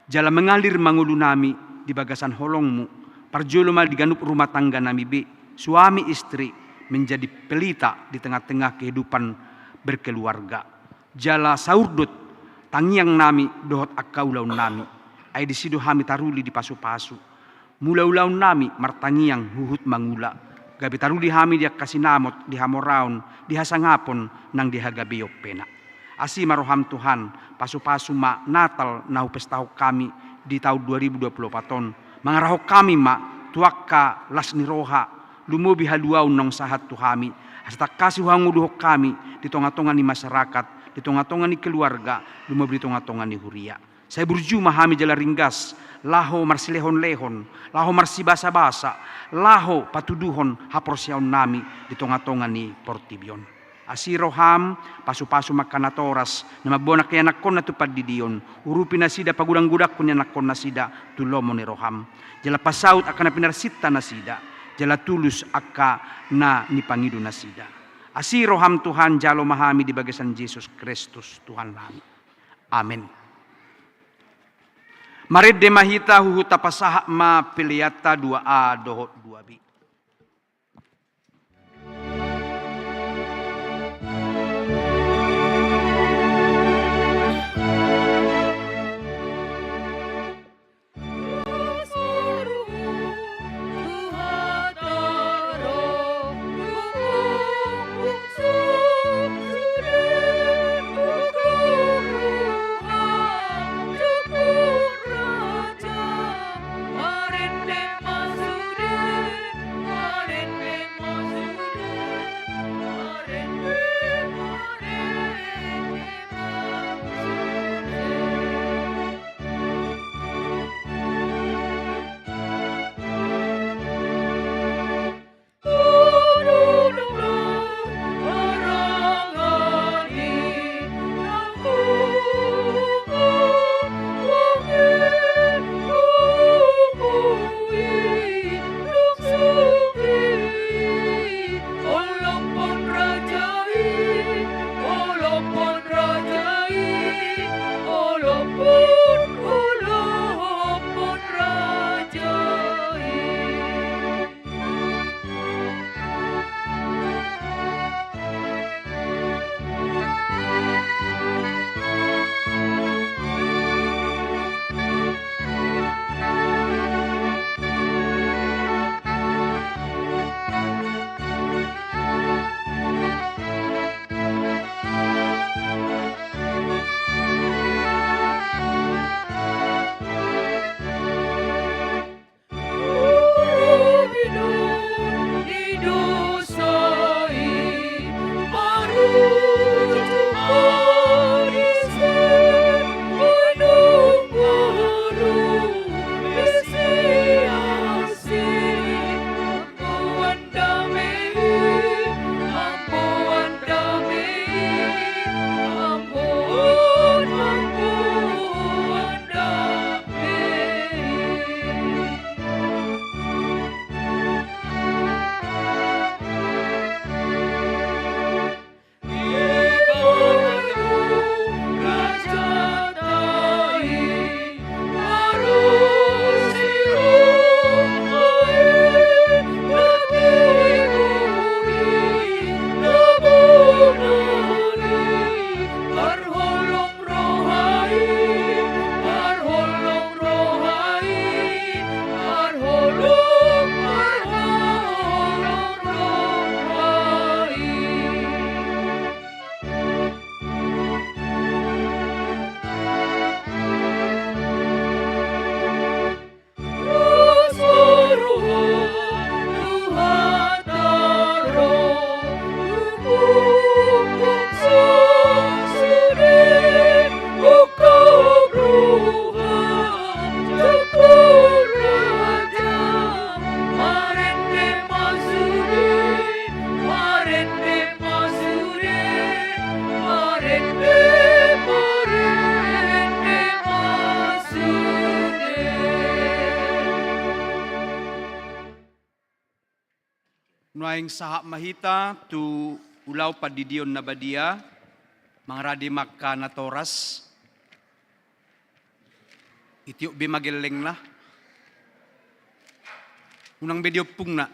Jala mengalir mangulu nami di bagasan holongmu, parjolo mal diganup rumah tangga nami be, suami istri menjadi pelita di tengah-tengah kehidupan berkeluarga. Jala saurdut tangiang nami dohot akaulau nami, ay disido hami taruli di pasu-pasu. Mula-ulaun nami martangiang huhut mangula. Gabi taruli hami dia kasinamot di hamoraun, di hasangapon nang dihagabiok pena. Asi maroham Tuhan, pasu-pasu ma Natal nahu pestaho kami di tahun 2024. Mangarahok kami ma tuakka las niroha, lumubi haluaun nang sahat Tuhami. Hasta kasih hanguduhok kami di tonga-tonga ni masyarakat, di tonga-tonga ni keluarga, lumubi di tonga-tonga ni huria. Saya berjuma hami jala ringgas, laho marsilehon-lehon, laho marsibasa-basa, laho patuduhon haporsyaon nami di tonga-tonga ni Portibion. Asiroham pasu-pasu makanatoras na mabuana kaya nakon na tupad di diyon, urupi na sida pagudang-gudak kunya nakon na sida tulomo ni roham. Jala pasaut akan na pinarsita na sida, jala tulus aka na nipangido na sida. Asiroham Tuhan jalo mahami di bagasan Jesus Kristus Tuhan nami. Amen. Maredde mahita huhuta pasaha ma piliata 2a dohot 2b. Nuaing sahak mahita tu ulau padidion na badia, mangradi makka na toras, itiyo bimageleng lah. Unang video pung na.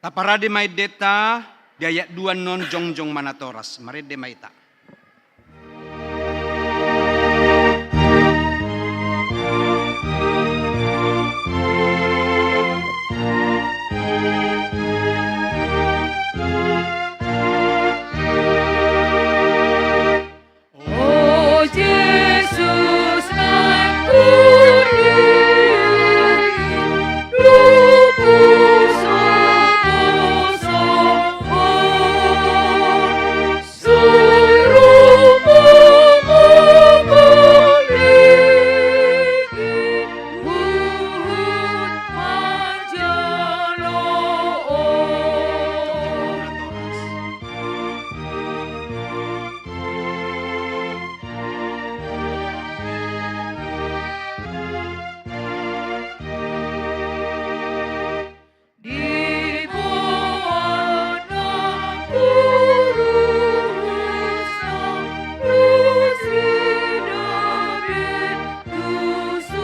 Taparade may deta, biaya dua non jongjong manatoras. Marede may ta. Oh Jesus, Angkuri, lupus aku sohor, suruh memiliki Tuhan panjalo. Di mana urusan Lusida bertusuk,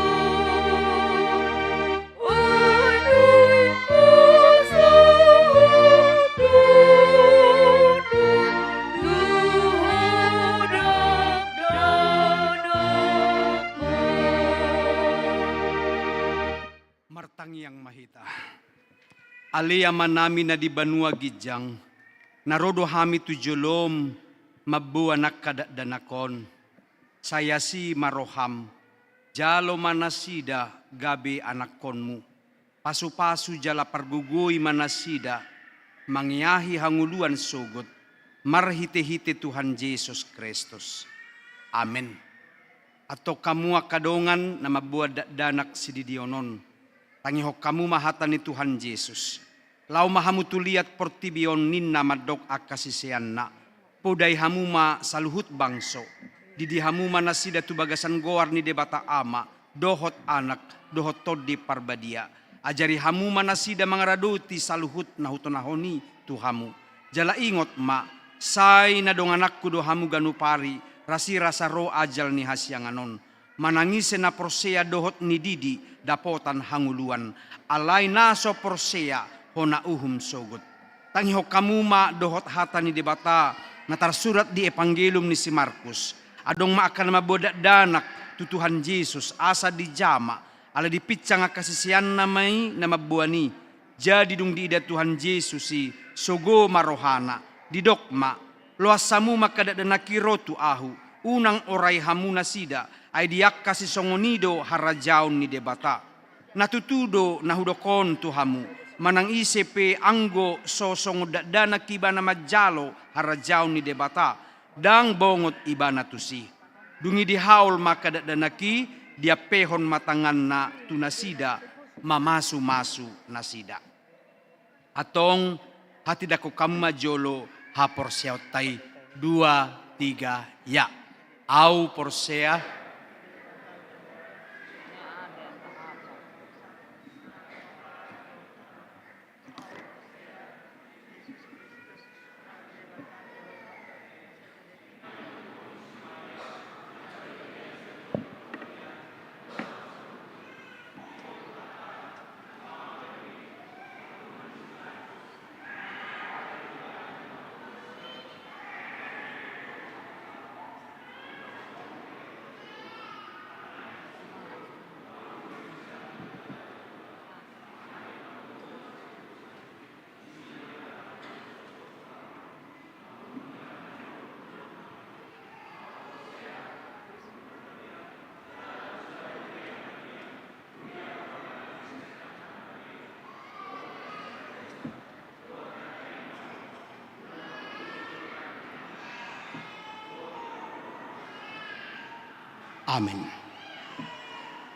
andai usaha tunut Tuhan dan aku. Martangi yang mahita. Alia manami na di banua gijang, narodo hami tujolom, mabu anak kadak danakon. Saya si maroham, jalo manasida gabe anakonmu. Pasu-pasu jala pargugui manasida, mangiahi hanguluan sugut, marhite-hite Tuhan Yesus Kristus. Amin. Atau kamu akadongan na mabuat danak sididionon. Tangihok kamu mahatan ni Tuhan Yesus. Lau mahamu tuliat portibion ninna madok akasisian na. Podai hamuma saluhut bangso. Didi hamuma nasida tu bagasan goar ni debata ama. Dohot anak, dohot todi parbadia. Ajari hamuma nasida mangaraduti saluhut nahutonahoni tuhamu. Jala ingot ma, say na dong anakku dohamu ganupari. Rasi rasa ro ajal ni hasyanganon. Manangise na prosea dohot ni didi dapotan hanguluan. Alay naso prosea hona uhum sogut. Tangiho kamuma dohot hata ni debata na tarsurat di Evangelium ni si Markus. Adong ma akan mabodak danak tu Tuhan Yesus asa di jama. Ala dipicang akasisian namai na mabuani. Jadi dung di ida Tuhan Yesus si sogo marohana. Di dokma loasamu makadak danakiro tu ahu. Unang oray hamuna sida ay diak kasi songonido harajaon ni debata. Natutudo nahudokon tuhamu. Manang isepe anggo sosong dana kibana majalo harajaon ni debata. Dang bongot ibana tusi. Dungi dihaul maka danaki dia pehon matangan na tunasida mamasu-masu nasida. Atong hati dako kamajolo hapor siautai 2, 3 ya. Au porsea Amin.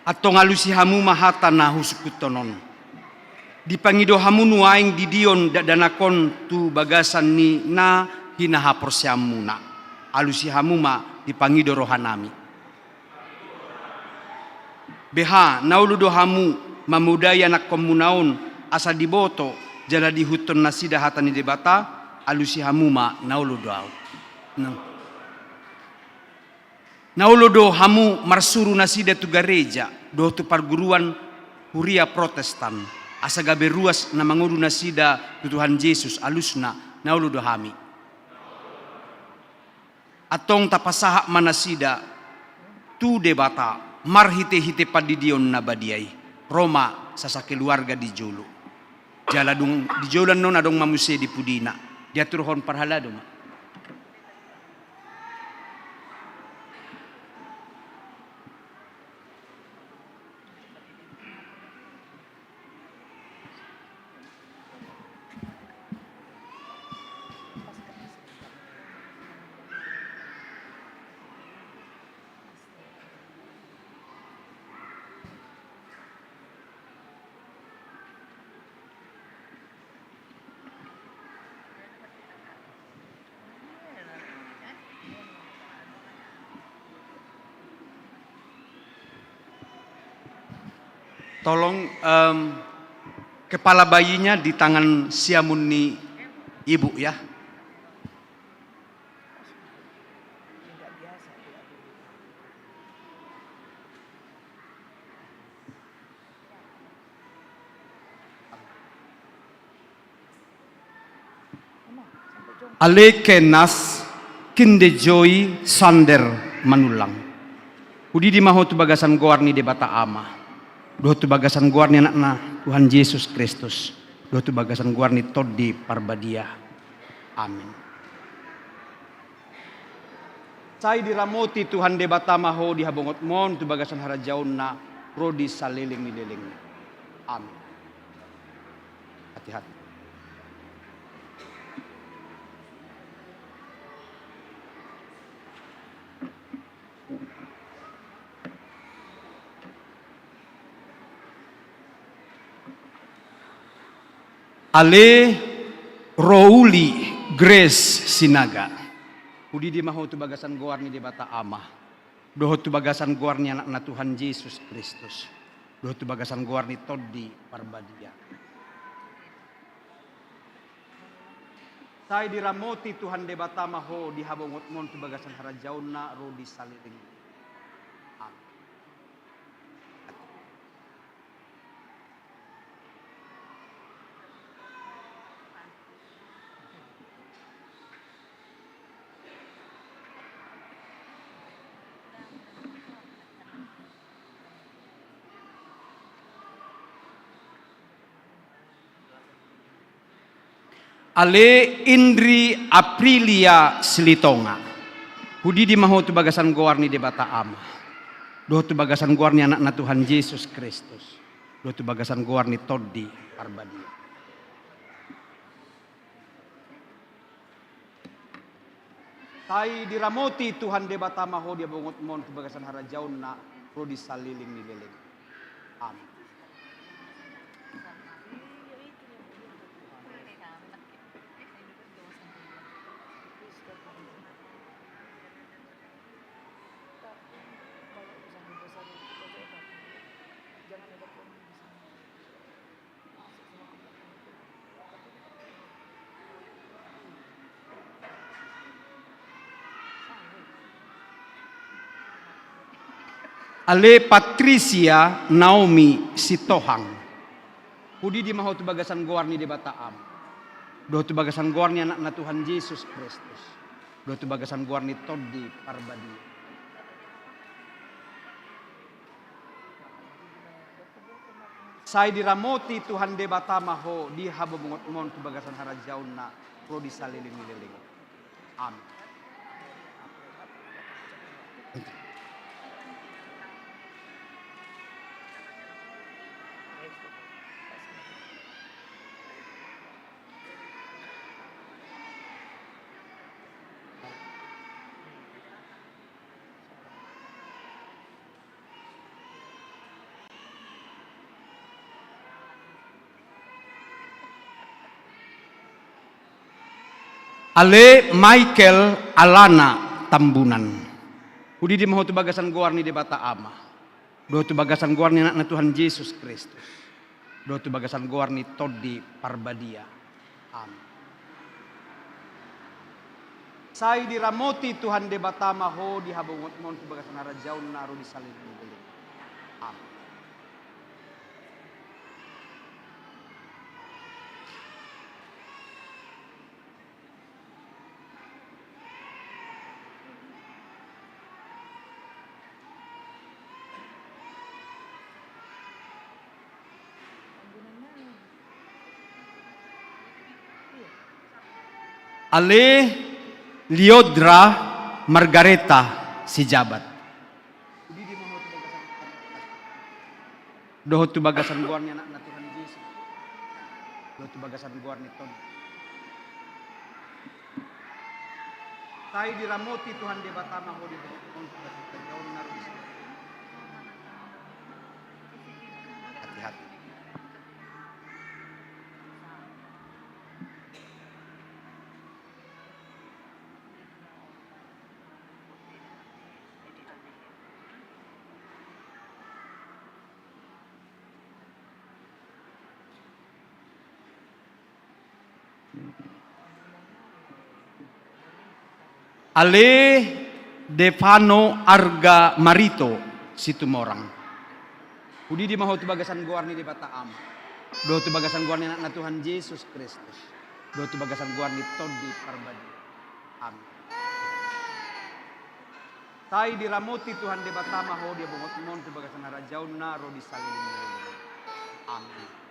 Atong alusi hamu mahata na husukutonon. Dipangido hamu nuaing didion dadanakon tu bagasan ni na hinahapor siamuna. Alusi hamu ma dipangido rohanami. Beha nauludo hamu mamudaya nak komunaon asa diboto jala dihuton nasida hatani debata alusi hamu ma nauludo au. Nauludo hamu marsuru nasida tu gereja do tu perguruan huria Protestan asa gabe ruas na mangudu nasida tu Tuhan Yesus alusna nauludo hami. Atong tapasaha manasida tu debata marhite-hite padidion na badiay Roma sa keluarga di Jolo. Jaladung di Jolan non adong mamuse di Pudina. Diaturhon parhalado ma. Tolong kepala bayinya di tangan siamuni ibu ya. Alekenas kindejoi sander manulang. Udi di maho tu bagasan goarni debata ama. Doh tu bagasan guarni anakna Tuhan Yesus Kristus. Doh tu bagasan guarni todi parbadia. Amin. Sai diramoti Tuhan debata maho di habongot mon tu bagasan harajaun na rodi saliling nililing. Amin. Hati-hati. Ale Rouli Grace Sinaga. Udi di maho tu bagasan goarni di bata ama. Doho tu bagasan goarni anak na Tuhan Yesus Kristus. Doho tu bagasan goarni todi parbadia. Tai diramoti Tuhan de bata maho di habongot mon tu bagasan harajaun na rodi saliling. Amin. Ale Indri Aprilia Silitonga. Hudi di maho tu bagasan goarni debata ama. Doh tu bagasan goarni anak na Tuhan Yesus Kristus. Doh tu bagasan goarni todi parbadia. Tai diramoti Tuhan debata maho dia bongot mon tu bagasan harajaun na rodi saliling nililing. Amin. Ale Patricia Naomi Sitohang. Hudi di maho tu bagasan goarni di Bataam. Doh tu bagasan goarni anak na Tuhan Yesus Kristus. Doh tu bagasan goarni todi parbadi. Sai diramoti Tuhan de Batamaho di habongot umon tu bagasan harajaun na rodi saliling-liling. Amin. Ale Michael Alana Tambunan. Udi di mahu tu bagasan guarni di bata ama. Do tu bagasan guarni anak na Tuhan Yesus Kristus. Do tu bagasan guarni Toddi Parbadia. Amin. Sai diramoti Tuhan de bata maho di habungot mon tu bagasan arajaun naru di salin beli. Amin. Ale Liodra Margareta Sijabat. Doho tu bagasan guarnya anak na Tuhan Yesus. Doho tu bagasan guarnya Ton. Tai diramoti Tuhan de batama ho di hati-hati. Ale Devano Arga Marito Situmorang. Udi di mahu tu bagasan guarni di bata am. Do tu bagasan guarni anak na Tuhan Yesus Kristus. Do tu bagasan guarni Toddi Parbadi. Amin. Tai diramoti Tuhan di bata mahu dia bungot mon tu bagasan harajaun na ro di salin. Amin.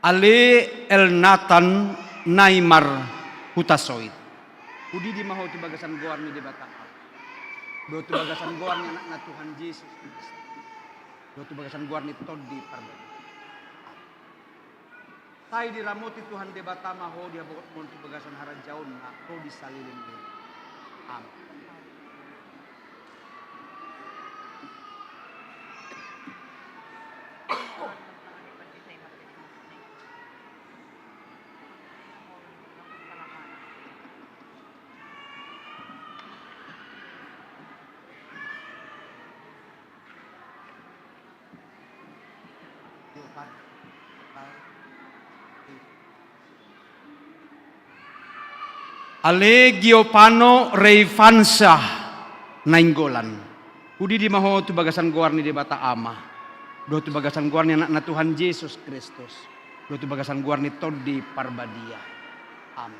Ale El Nathan Naimar Hutasoid. Udi di mahu tu bagasan guarni di bata am. Do tu bagasan guarni anak na Tuhan Yesus Kristus. Do tu bagasan guarni Toddi Parbadi. Tai diramoti Tuhan de bata maho dia bokot mon tu bagasan harajaun na ro di salilin de. Amin. Ale Giopano Reifansa Nainggolan. Udi di maho tu bagasan guarni di bata ama. Do tu bagasan guarni anak na Tuhan Yesus Kristus. Do tu bagasan guarni Toddi Parbadia. Amin.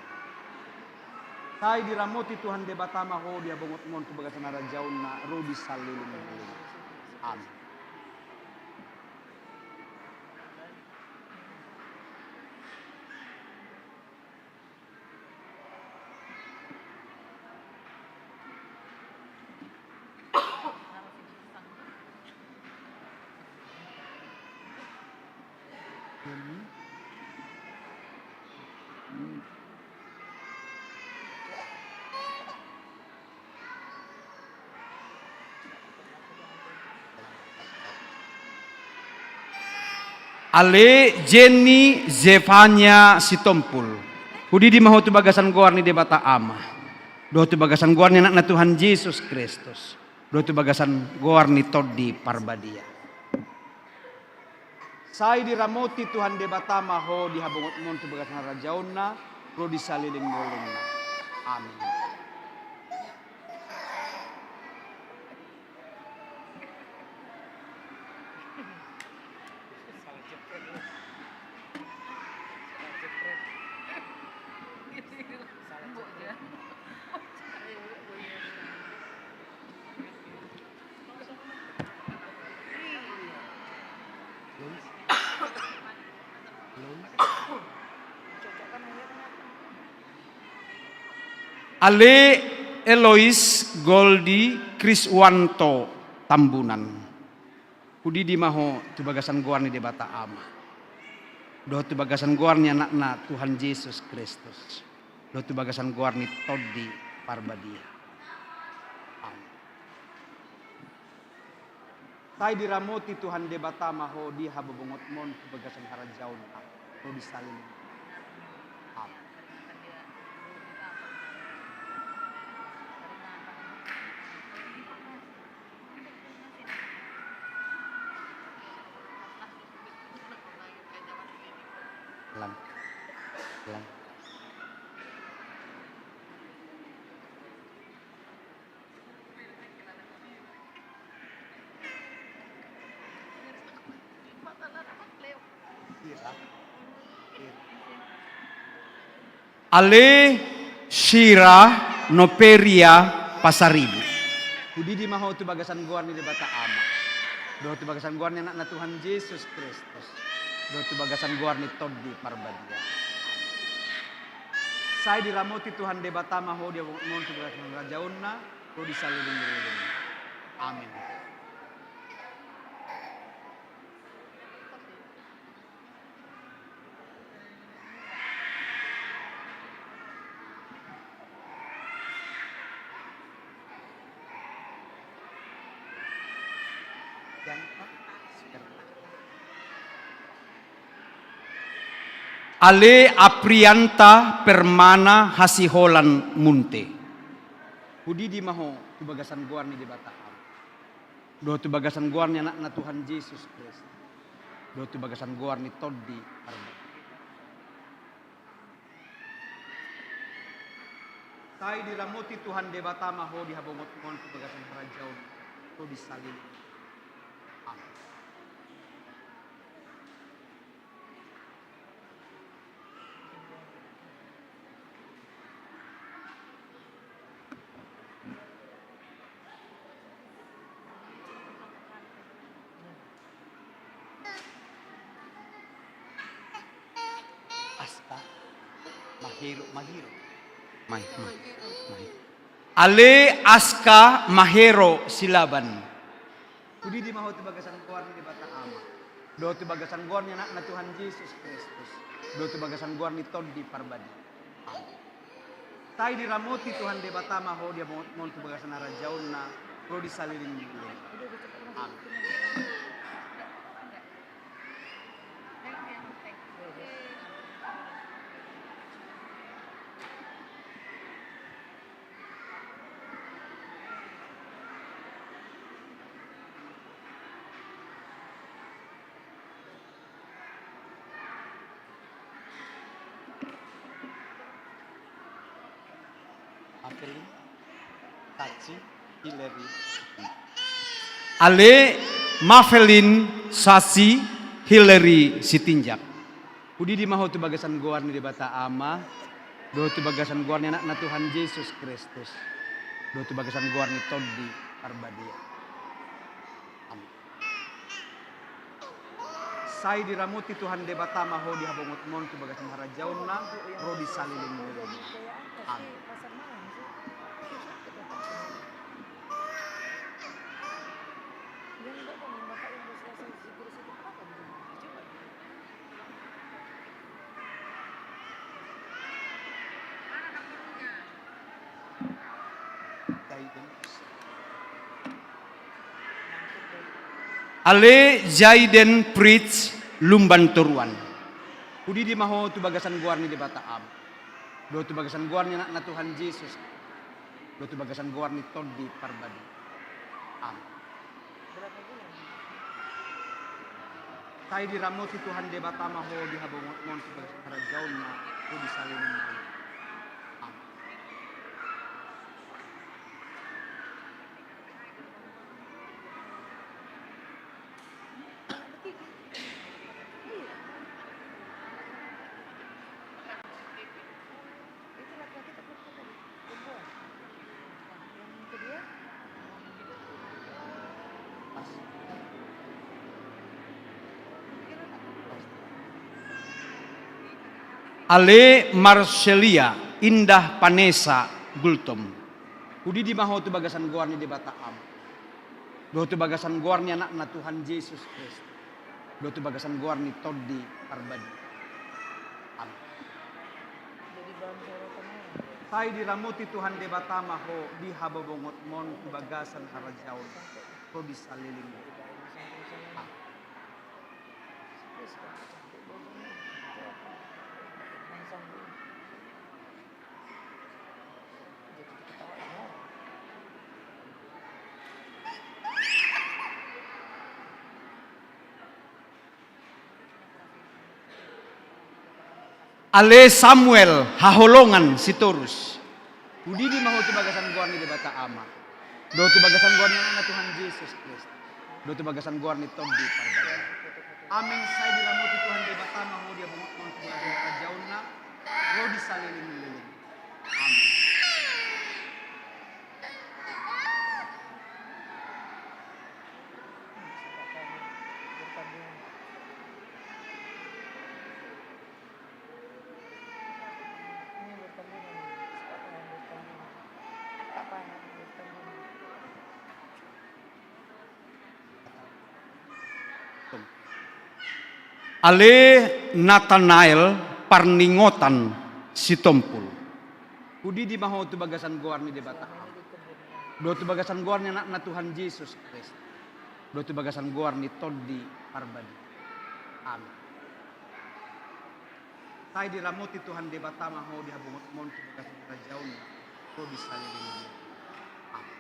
Tai diramoti Tuhan de bata maho dia bongot mon tu bagasan arajaun na rodi salilin. Amin. Ale Jenny Zevanya Sitompul. Hudi di mahu tu bagasan guarni di bata ama. Do tu bagasan guarni anak na Tuhan Yesus Kristus. Do tu bagasan guarni Toddi Parbadia. Sai diramoti Tuhan de bata maho di habungot mon tu bagasan rajauna ro di saliling molongna. Amin. Ale Elois Goldi Kriswanto Tambunan. Kudi di maho tu bagasan guarni di bata ama. Doh tu bagasan guarni anakna Tuhan Yesus Kristus. Doh tu bagasan guarni todi parbadia. Amin. Tai diramoti Tuhan de bata maho di hababungot mon tu bagasan harajaun. Lo disalin. Amin. Pelan. Pelan. Ale Shira Noperia Pasaribu. Kudi di maho tu bagasan guarni di bata ama. Doh tu bagasan guarni anak na Tuhan Yesus Kristus. Doh tu bagasan guarni todi parbadia. Saya diramoti Tuhan de bata maho dia mon tu bagasan rajaunna. Lo disalilin. Amin. Ale Aprianta Permana Hasiholan Munte. Kudi di maho tu bagasan guarni di bata am. Doh tu bagasan guarni anak na Tuhan Yesus Kristus. Doh tu bagasan guarni todi arba. Tai diramoti Tuhan de bata maho di habongot mon tu bagasan rajaun. To disalin. Amin. Aska Mahiro. Mai. Ale Aska Mahero Silaban. Kudi di maho tu bagasan guarni di bata ama. Do tu bagasan guarni anak na Tuhan Yesus Kristus. Do tu bagasan guarni todi parbadi. Amin. Tai diramoti Tuhan de bata maho dia mon tu bagasan rajaunna. Lo disalirin dulu. Amin. Mafelin, Saci, Hillary. Ale Mafelin, Saci, Hillary Sitinjak. Kudi di maho tu bagasan guarni di bata ama. Do tu bagasan guarni anak na Tuhan Yesus Kristus. Do tu bagasan guarni todi arbadia. Amin. Sai diramuti Tuhan de bata maho di habongot mon tu bagasan harajaunna. Ro disalilin dulu. Amin. Ale Zaiden Pritz Lumban Turuan. Kudi di maho tu bagasan guarni di bata am. Do tu bagasan guarni anak na Tuhan Yesus. Do tu bagasan guarni todi parbadi. Am. Tai diramoti Tuhan de bata maho di habongot mon tu bagasan harajaunna. Lo disalinin dulu. Am. Ale Marcelia Indah Panesa Gultom. Kudi di maho tu bagasan guarni di bata am. Doa tu bagasan guarni anak na Tuhan Yesus Kristus. Doa tu bagasan guarni todi parbadi. Amin. Jadi bahan sorotannya. Tay diramuti Tuhan debatama ho di hababongot mon tu bagasan harajaon. Ko bisa liling. Ale Samuel haholongan sitorus. Budi di mahu tu bagasan guarni di bata ama. Do tu bagasan guarni anak Tuhan Yesus Kristus. Do tu bagasan guarni todi parbadi. Amin saya diramuti Tuhan di bata mahu dia bungut mon tu bagasan rajauna. Ro disaliling-liling. Amin. Ale Nathanael parningotan si tompul. Udi di mahu tu bagasan guarni di bata. Do tu bagasan guarni anak na Tuhan Yesus Kristus. Do tu bagasan guarni todi parbadi. Amin. Tay diramuti Tuhan di bata mahu dihabungot mon tu bagasan rajaun. Ko bisa liling. Amin.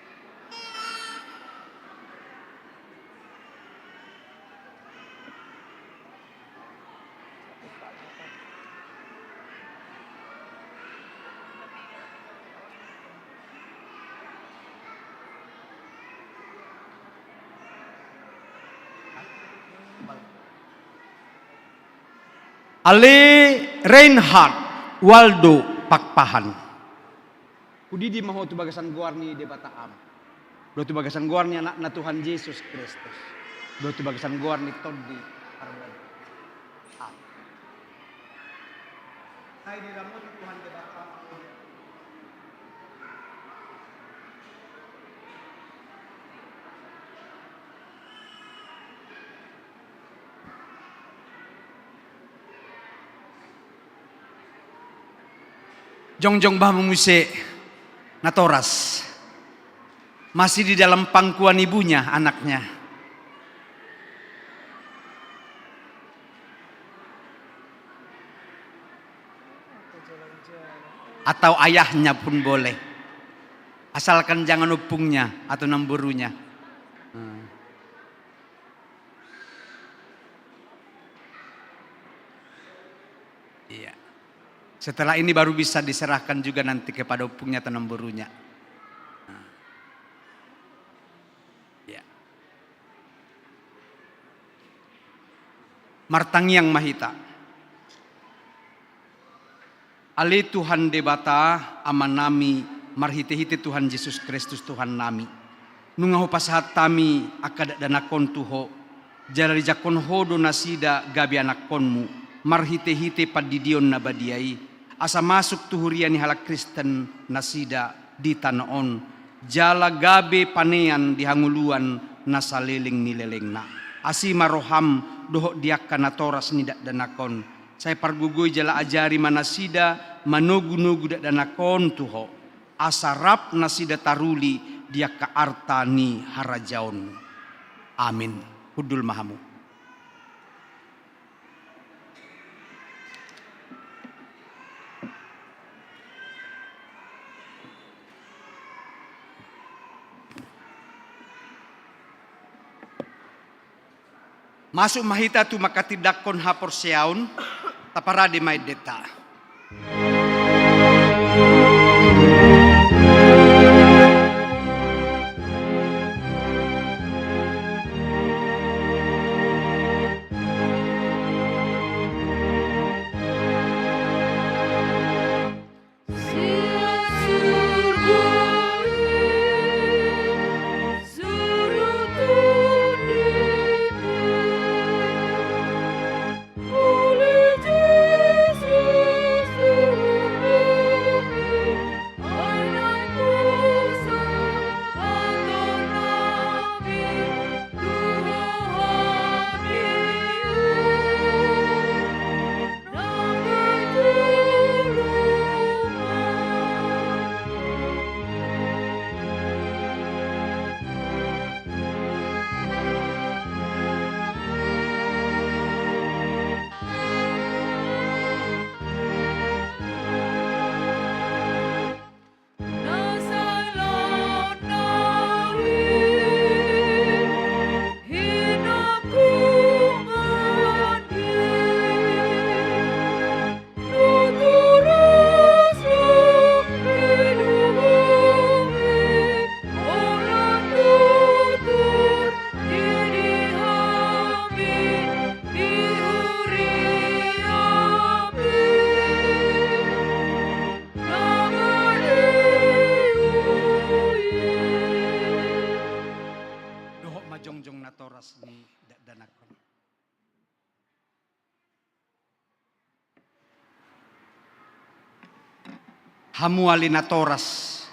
Ale Reinhard Waldo Pakpahan. Udi di mahu tu bagasan guarni di bata am. Do tu bagasan guarni anak na Tuhan Yesus Kristus. Do tu bagasan guarni todi parbadi. Amin. Tay diramuti Tuhan di bata. Jongjong bah menguse natoras. Masih di dalam pangkuan ibunya anaknya. Atau ayahnya pun boleh. Asalkan jangan upungnya atau namburunya. Iya. Setelah ini baru bisa diserahkan juga nanti kepada upungnya atau namburunya. Ya. Martangiang Mahita. Ali Tuhan debata amanami marhite-hite Tuhan Yesus Kristus Tuhan nami. Nungaho pasahat tami akada danakon tuho. Jalari jakon hodo nasida gabi anakonmu. Marhite-hite padidion nabadiai. Asa masuk tuhurian halak Kristen nasida di tanaon. Jala gabe panean di hanguluan nasaliling nilelengna. Asima roham dohok diakan natoras nidak danakon. Saya pargugoi jala ajari manasida manogu-nogu dak danakon tuho. Asarap nasida taruli dia ka artani harajaon. Amin. Hudul mahamu. Masuk mahita tu makatidakon hapor siaun taparade may deta. Holy Jesus. hamu alina toras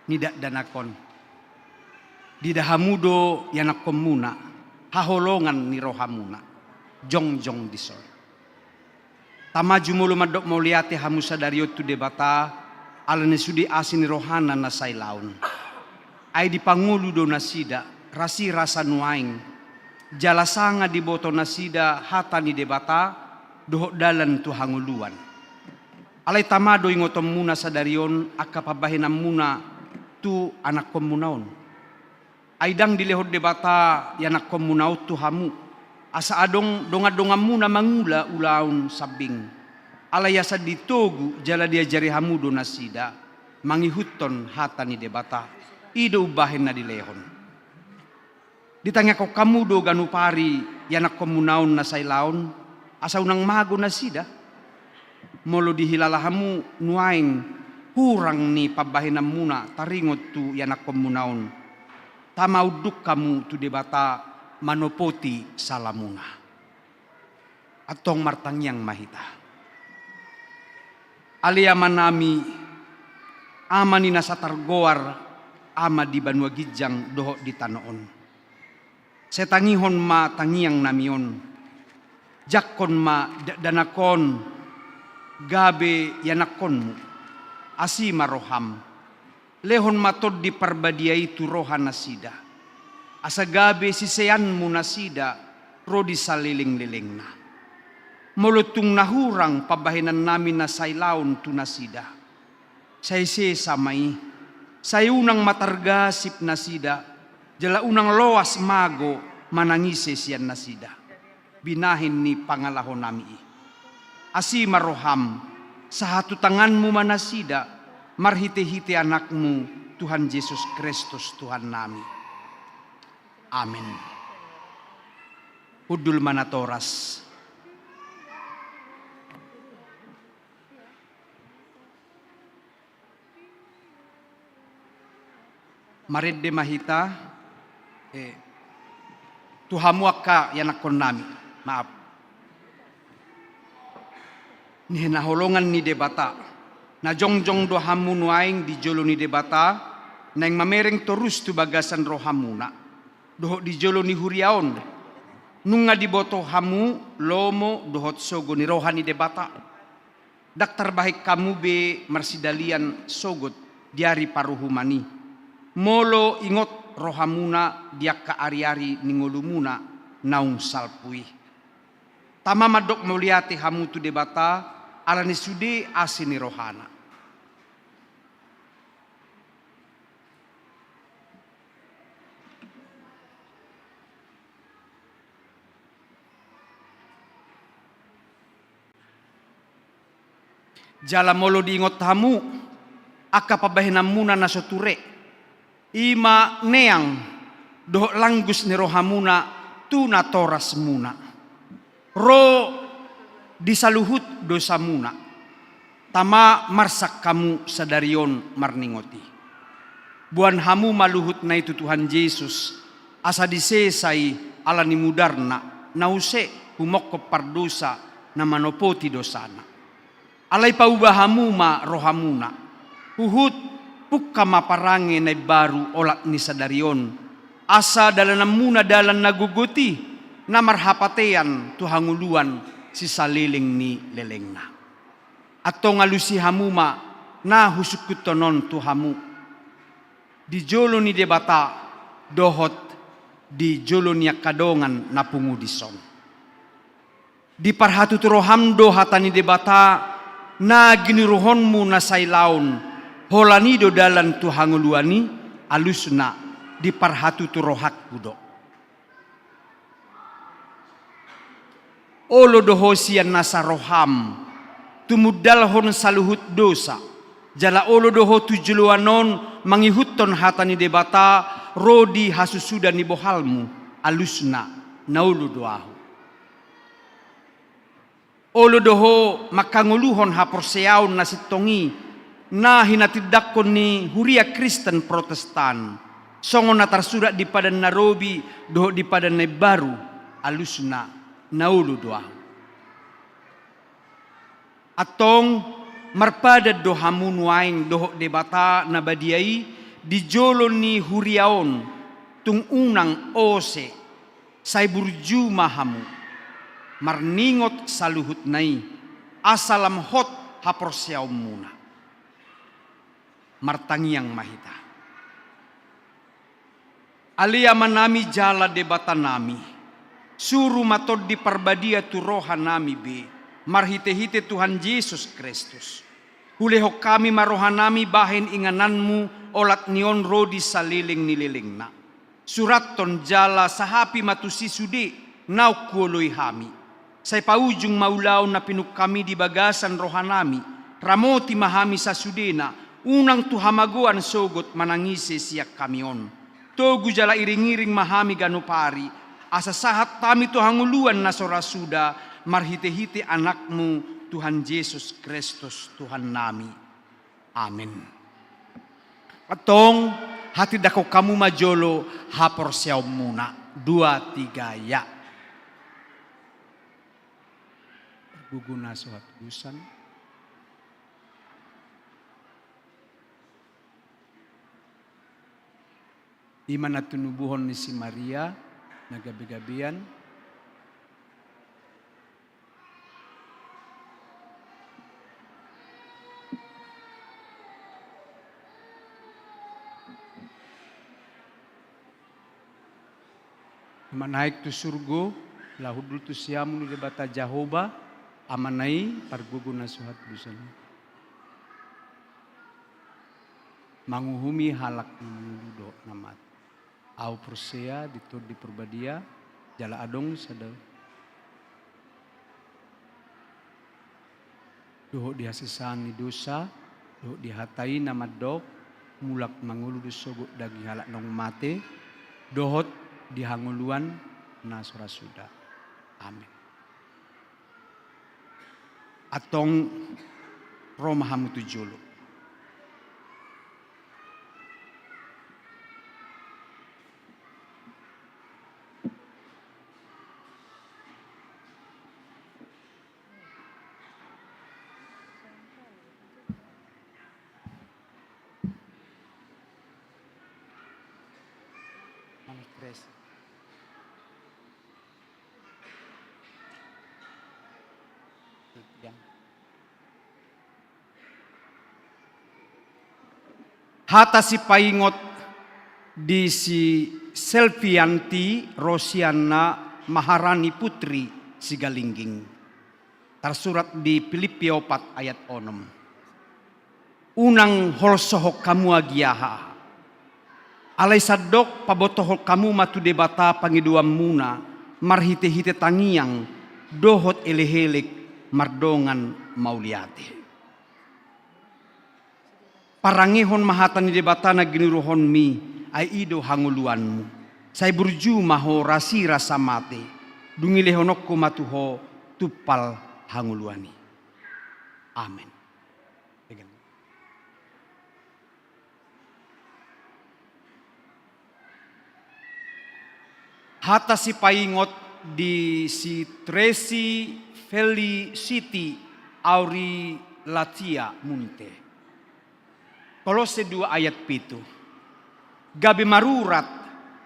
nidak danakon. Didahamudo yanakon muna, haholongan ni rohamuna, jong disol. Tamaju mulu madok mauliate hamu sadariot tu debata, alane sudi asin rohana na sailaun. Ay di pangulu do nasida, rasi rasa nuaing, jalasanga di boto nasida hata ni debata, dohok dalan tu hanguluan. Alay tamado ingotom muna sadarion, akapabahinam muna tu anak komunaon. Aidang dilehod debata yanak komunaw tu hamu. Asa adong donga-donga muna mangula ulaun sabing. Alayasa ditogu jala dia jari hamu do nasida. Mangihuton hata ni debata. Ido ubahin na dilehon. Ditanya ko kamu do ganupari yanak komunaon na sailaon. Asa unang mago nasida. Molo dihilalahamu nuaing hurang ni pabahinam muna taringot tu yanak komunaon. Tamauduk kamu tu debata manopoti salamuna. Atong martangyang mahita. Aliaman nami amani nasa targoar ama di Banua Gijang doho di Tanoon. Setangihon ma tangiang namion. Jakon ma danakon gabe yanakonmu. Asima roham. Lehon matod di parbadiai tu rohan nasida. Asa gabe sisean mo nasida, rodi saliling-liling na. Mulutong nahurang pabahinan namin na sailaon tu nasida. Sayse samay, sayunang matargasip nasida, jala unang loas mago manangise siyan nasida. Binahin ni pangalahon nami. Asi maroham, sa hatutangan mo manasida, marhite-hite anakmu Tuhan Yesus Kristus Tuhan nami. Amin. Hudul manatoras. Maridde mahita Tuhamu akka yanakon nami. Maaf. Ni naholongan ni debata. Na jongjong do hamu nuaing di jolo ni debata, nang mamereng terus tu bagasan rohamuna. Dohot di jolo ni huriaon, nunga di boto hamu, lomo dohot sogo ni rohani debata. Daktar bahik kamu be marsidalian sogot diari paruhumani. Molo ingot rohamuna diak ka ari-ari ningolumuna naung salpui. Tama madok mauliati hamu tu debata, alani sude asini rohana. Jala molo diingot hamu, aka pabahinam muna na soture. Ima neang, doh langgus ni rohamuna, tuna toras muna. Ro disaluhut dosa muna. Tama marsak kamu sadarion marningoti. Buan hamu maluhut na itu Tuhan Yesus. Asa disesai ala ni mudarna. Nause humok pardosa na manopoti dosana. Alay paubahamu ma rohamuna. Huhut pukka maparange na baru olat ni sadarion. Asa dalanam muna dalan naguguti. Na marhapatean tuhanguluan si saliling ni lelengna. Atong alusi hamuma na husukutonon tu hamu. Di jolo ni debata dohot di jolo niya kadongan na pungudison. Di parhatu turohamdo hatani debata na giniruhonmu na sailaon holanido dalan tu hanguluani alusna di parhatu turohak kudo. Olo dohosian nasa roham tumudalhon saluhut dosa jala olo doho tujuluanon mangihutton hatani debata rodi hasusuda ni bohalmu alusna naulu doahu olo doho makanguluhon haporseaon na sitongi na hinatidakon ni huria Kristen Protestan songon na tarsuda di padan narobi doho di padan na baru alusna naulu doa. Atong marpada dohamu nuaing doho debata nabadiai dijolon ni huriaon tung unang ose sai burju mahamu marningot saluhut nai asalam hot haporsiaw muna martangiang mahita alia manami jala debata nami suruh matod di parbadia tu roha nami be marhite-hite Tuhan Yesus Kristus. Hulehok kami marohanami bahin ingananmu olat nion rodi saliling nililing na. Surat ton jala sahapi matusi sudi nau kuoloi hami. Say paujung maulaw na pinuk kami di bagasan rohanami. Ramoti mahami sa sudena. Unang tuhamaguan sogot manangisi siyak kamion. Togu jala iring-iring mahami ganupari. Asa sahat tami tuhanguluan na sorasuda. Marhite-hite anakmu Tuhan Yesus Kristus Tuhan nami. Amin. Atong hati dako kamu majolo hapor siyaw muna. 2, 3 ya. Guguna suhat gusan. Iman na tunubuhon ni si Maria nagabi-gabian. Manaik tu surgo, lahudul tu siamu ni debata Jehovah, amanai parguguna suhat busan. Manguhumi halak mendudo namat. Au persea ditur di perbadia, jala adong sadau. Doho dihasesan ni dosa, doho dihatai namat dok, mulak mangulu dosogo dagi halak nong mate, dohot dihanguluan nasura suda. Amin. Atong romahamu tujulu. Manis. Hata si paingot di si Selvianti Rosiana Maharani Putri Sigalingging. Tersurat di Filipi 4 ayat 6. Unang holsohok kamu agiaha. Alay sadok pabotohok kamu matu debata pangiduam muna. Marhite-hite tangiang dohot elehelik mardongan mauliate. Parangihon mahatan ni debata na ginuruhon mi ay ido hanguluanmu. Say burju maho rasi rasa mate. Dungilehonok ko matuho tupal hanguluani. Amen. Hata si paingot di si Tracy Felicity Auri Latia Munte. Kolose 2 ayat 7. Gabi marurat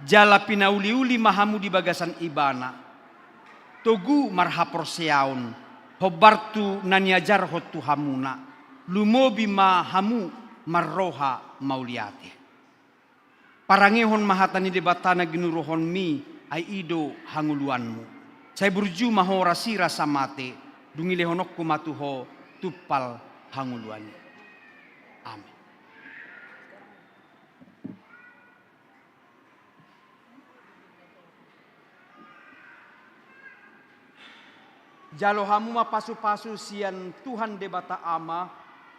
jala pinauli-uli mahamu di bagasan ibana. Togu marhapor seaon hobartu naniajar hotu hamuna. Lumobi mahamu marroha mauliate. Parangehon mahatani debatana ginuruhon mi ay ido hanguluanmu. Say burju mahora sira samate dungilehonok kumatuho tupal hanguluani. Amin. Jalo hamu mapasu-pasu sian Tuhan debata ama,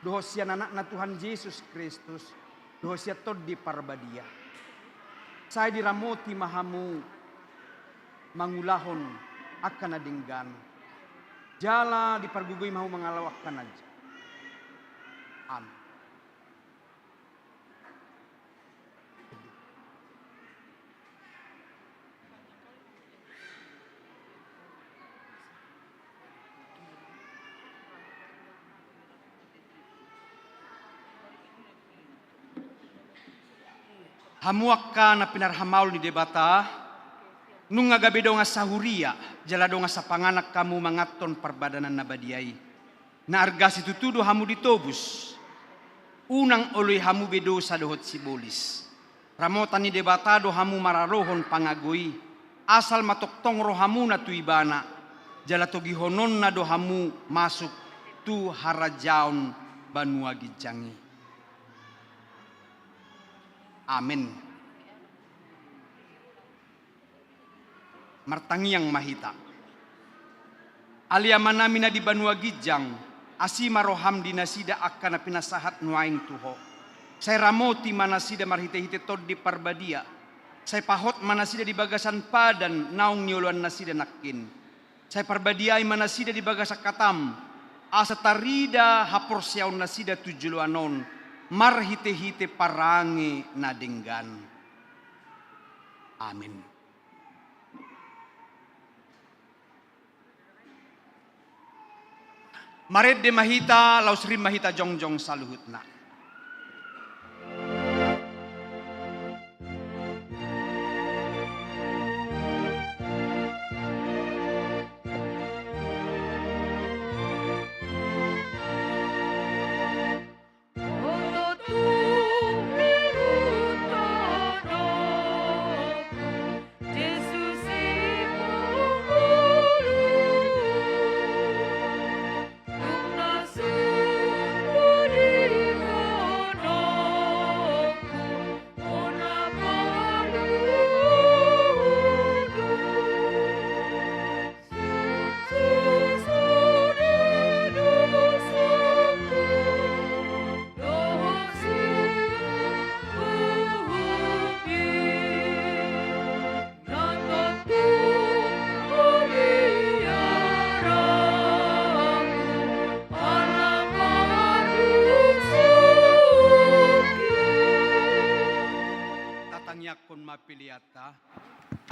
doho sian anak na Tuhan Yesus Kristus, doho sian tod di parbadia. Saya diramoti mahamu mangulahon akan adinggan. Jala di pargugui mahu mengalawakkan aja. Amin. Hamuakka na pinarhamaul ni debata, nung nga gabi daw nga sahuria, jala daw nga sa panganak kamu mangaton parbadanan na badiyay. Na argas itutudo hamu ditobus, unang uloy hamu bedo sa dohot sibulis. Ramotan ni debata do hamu mararohon pangagoy, asal matoktong rohamu na tuibana, jala togihonon na do hamu masuk tu harajaon Banua Gidjangi. Amin. Martangiang mahita. Aliaman namin na di Banua Gidjang, asima roham dinasida akan na pinasahat nuaing tuho. Say ramoti manasida marhite-hite tod di parbadia. Say pahot manasida di bagasan padan naong niuluan nasida nakin. Say parbadiay manasida di bagasak katam. Asa tarida haporsyaw nasida tujuluanon. Marhite-hite parangi nadinggan. Amin. Mared de mahita, lausrim mahita jongjong saluhut na. Mapiliata,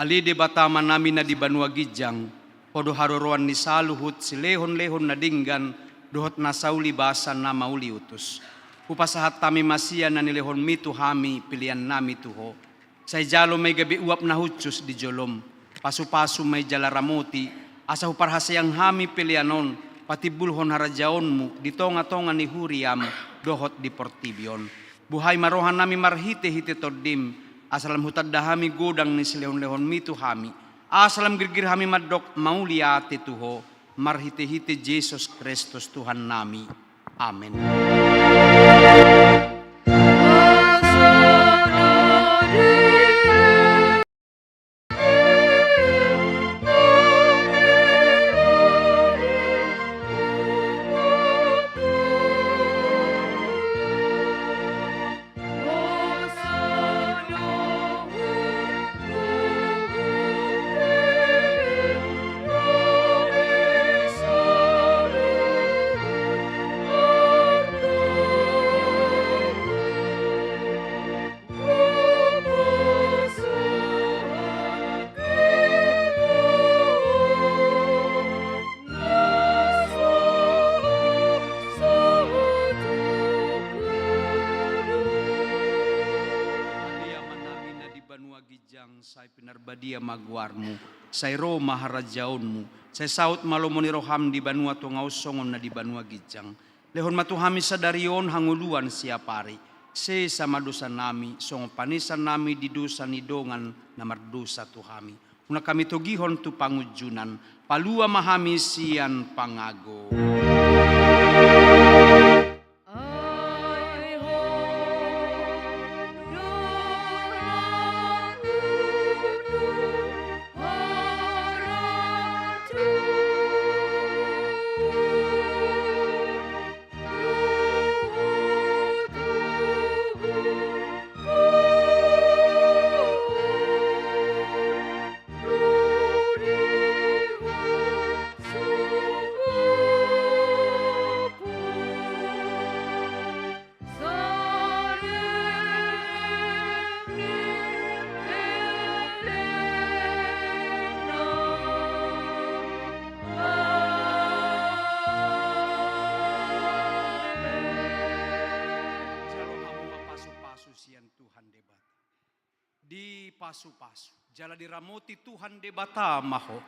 ali de bataman namin na di Banua Gidjang, podo haruruan ni saluhut si lehon-lehon na dinggan, dohot na sauli basan na mauli utus. Upasahat tami masya na nilehon mitu hami pilihan nami tuho. Say jalo may gabi uap na hutsus di jolom, pasu-pasu may jalaramoti, asa huparhasayang hami pilihanon, pati bulhon harajaon mo, di tonga-tonga ni huriam, dohot di portibion. Buhay marohan nami marhite-hite todim, asalam hutad dahami godang ni silehon-lehon mitu hami. Asalam girgir hami madok mauliate tuho. Marhite-hite Jesus Kristus Tuhan nami. Amin. Say pinarbadia magwarmu, say Roma harajaonmu, say saut malomoni roham di Banua tungausongon na di Banua Gidjang. Lehon matuhami sa darion hanguluan siapari, se sama dosa nami, song panisan nami di dosa nidongan na mardosa tuhami. Una kami togihon tu pangujunan, palua mahami sian pangago. di pasu-pasu. Jala diramoti Tuhan de bata maho.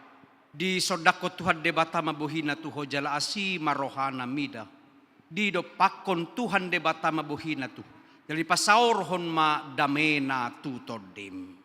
Di sodako Tuhan de bata mabuhina tuho jala asi marohana mida. Di do pakon Tuhan de bata mabuhina tuho. Jali pasaur hon ma damena tutodem.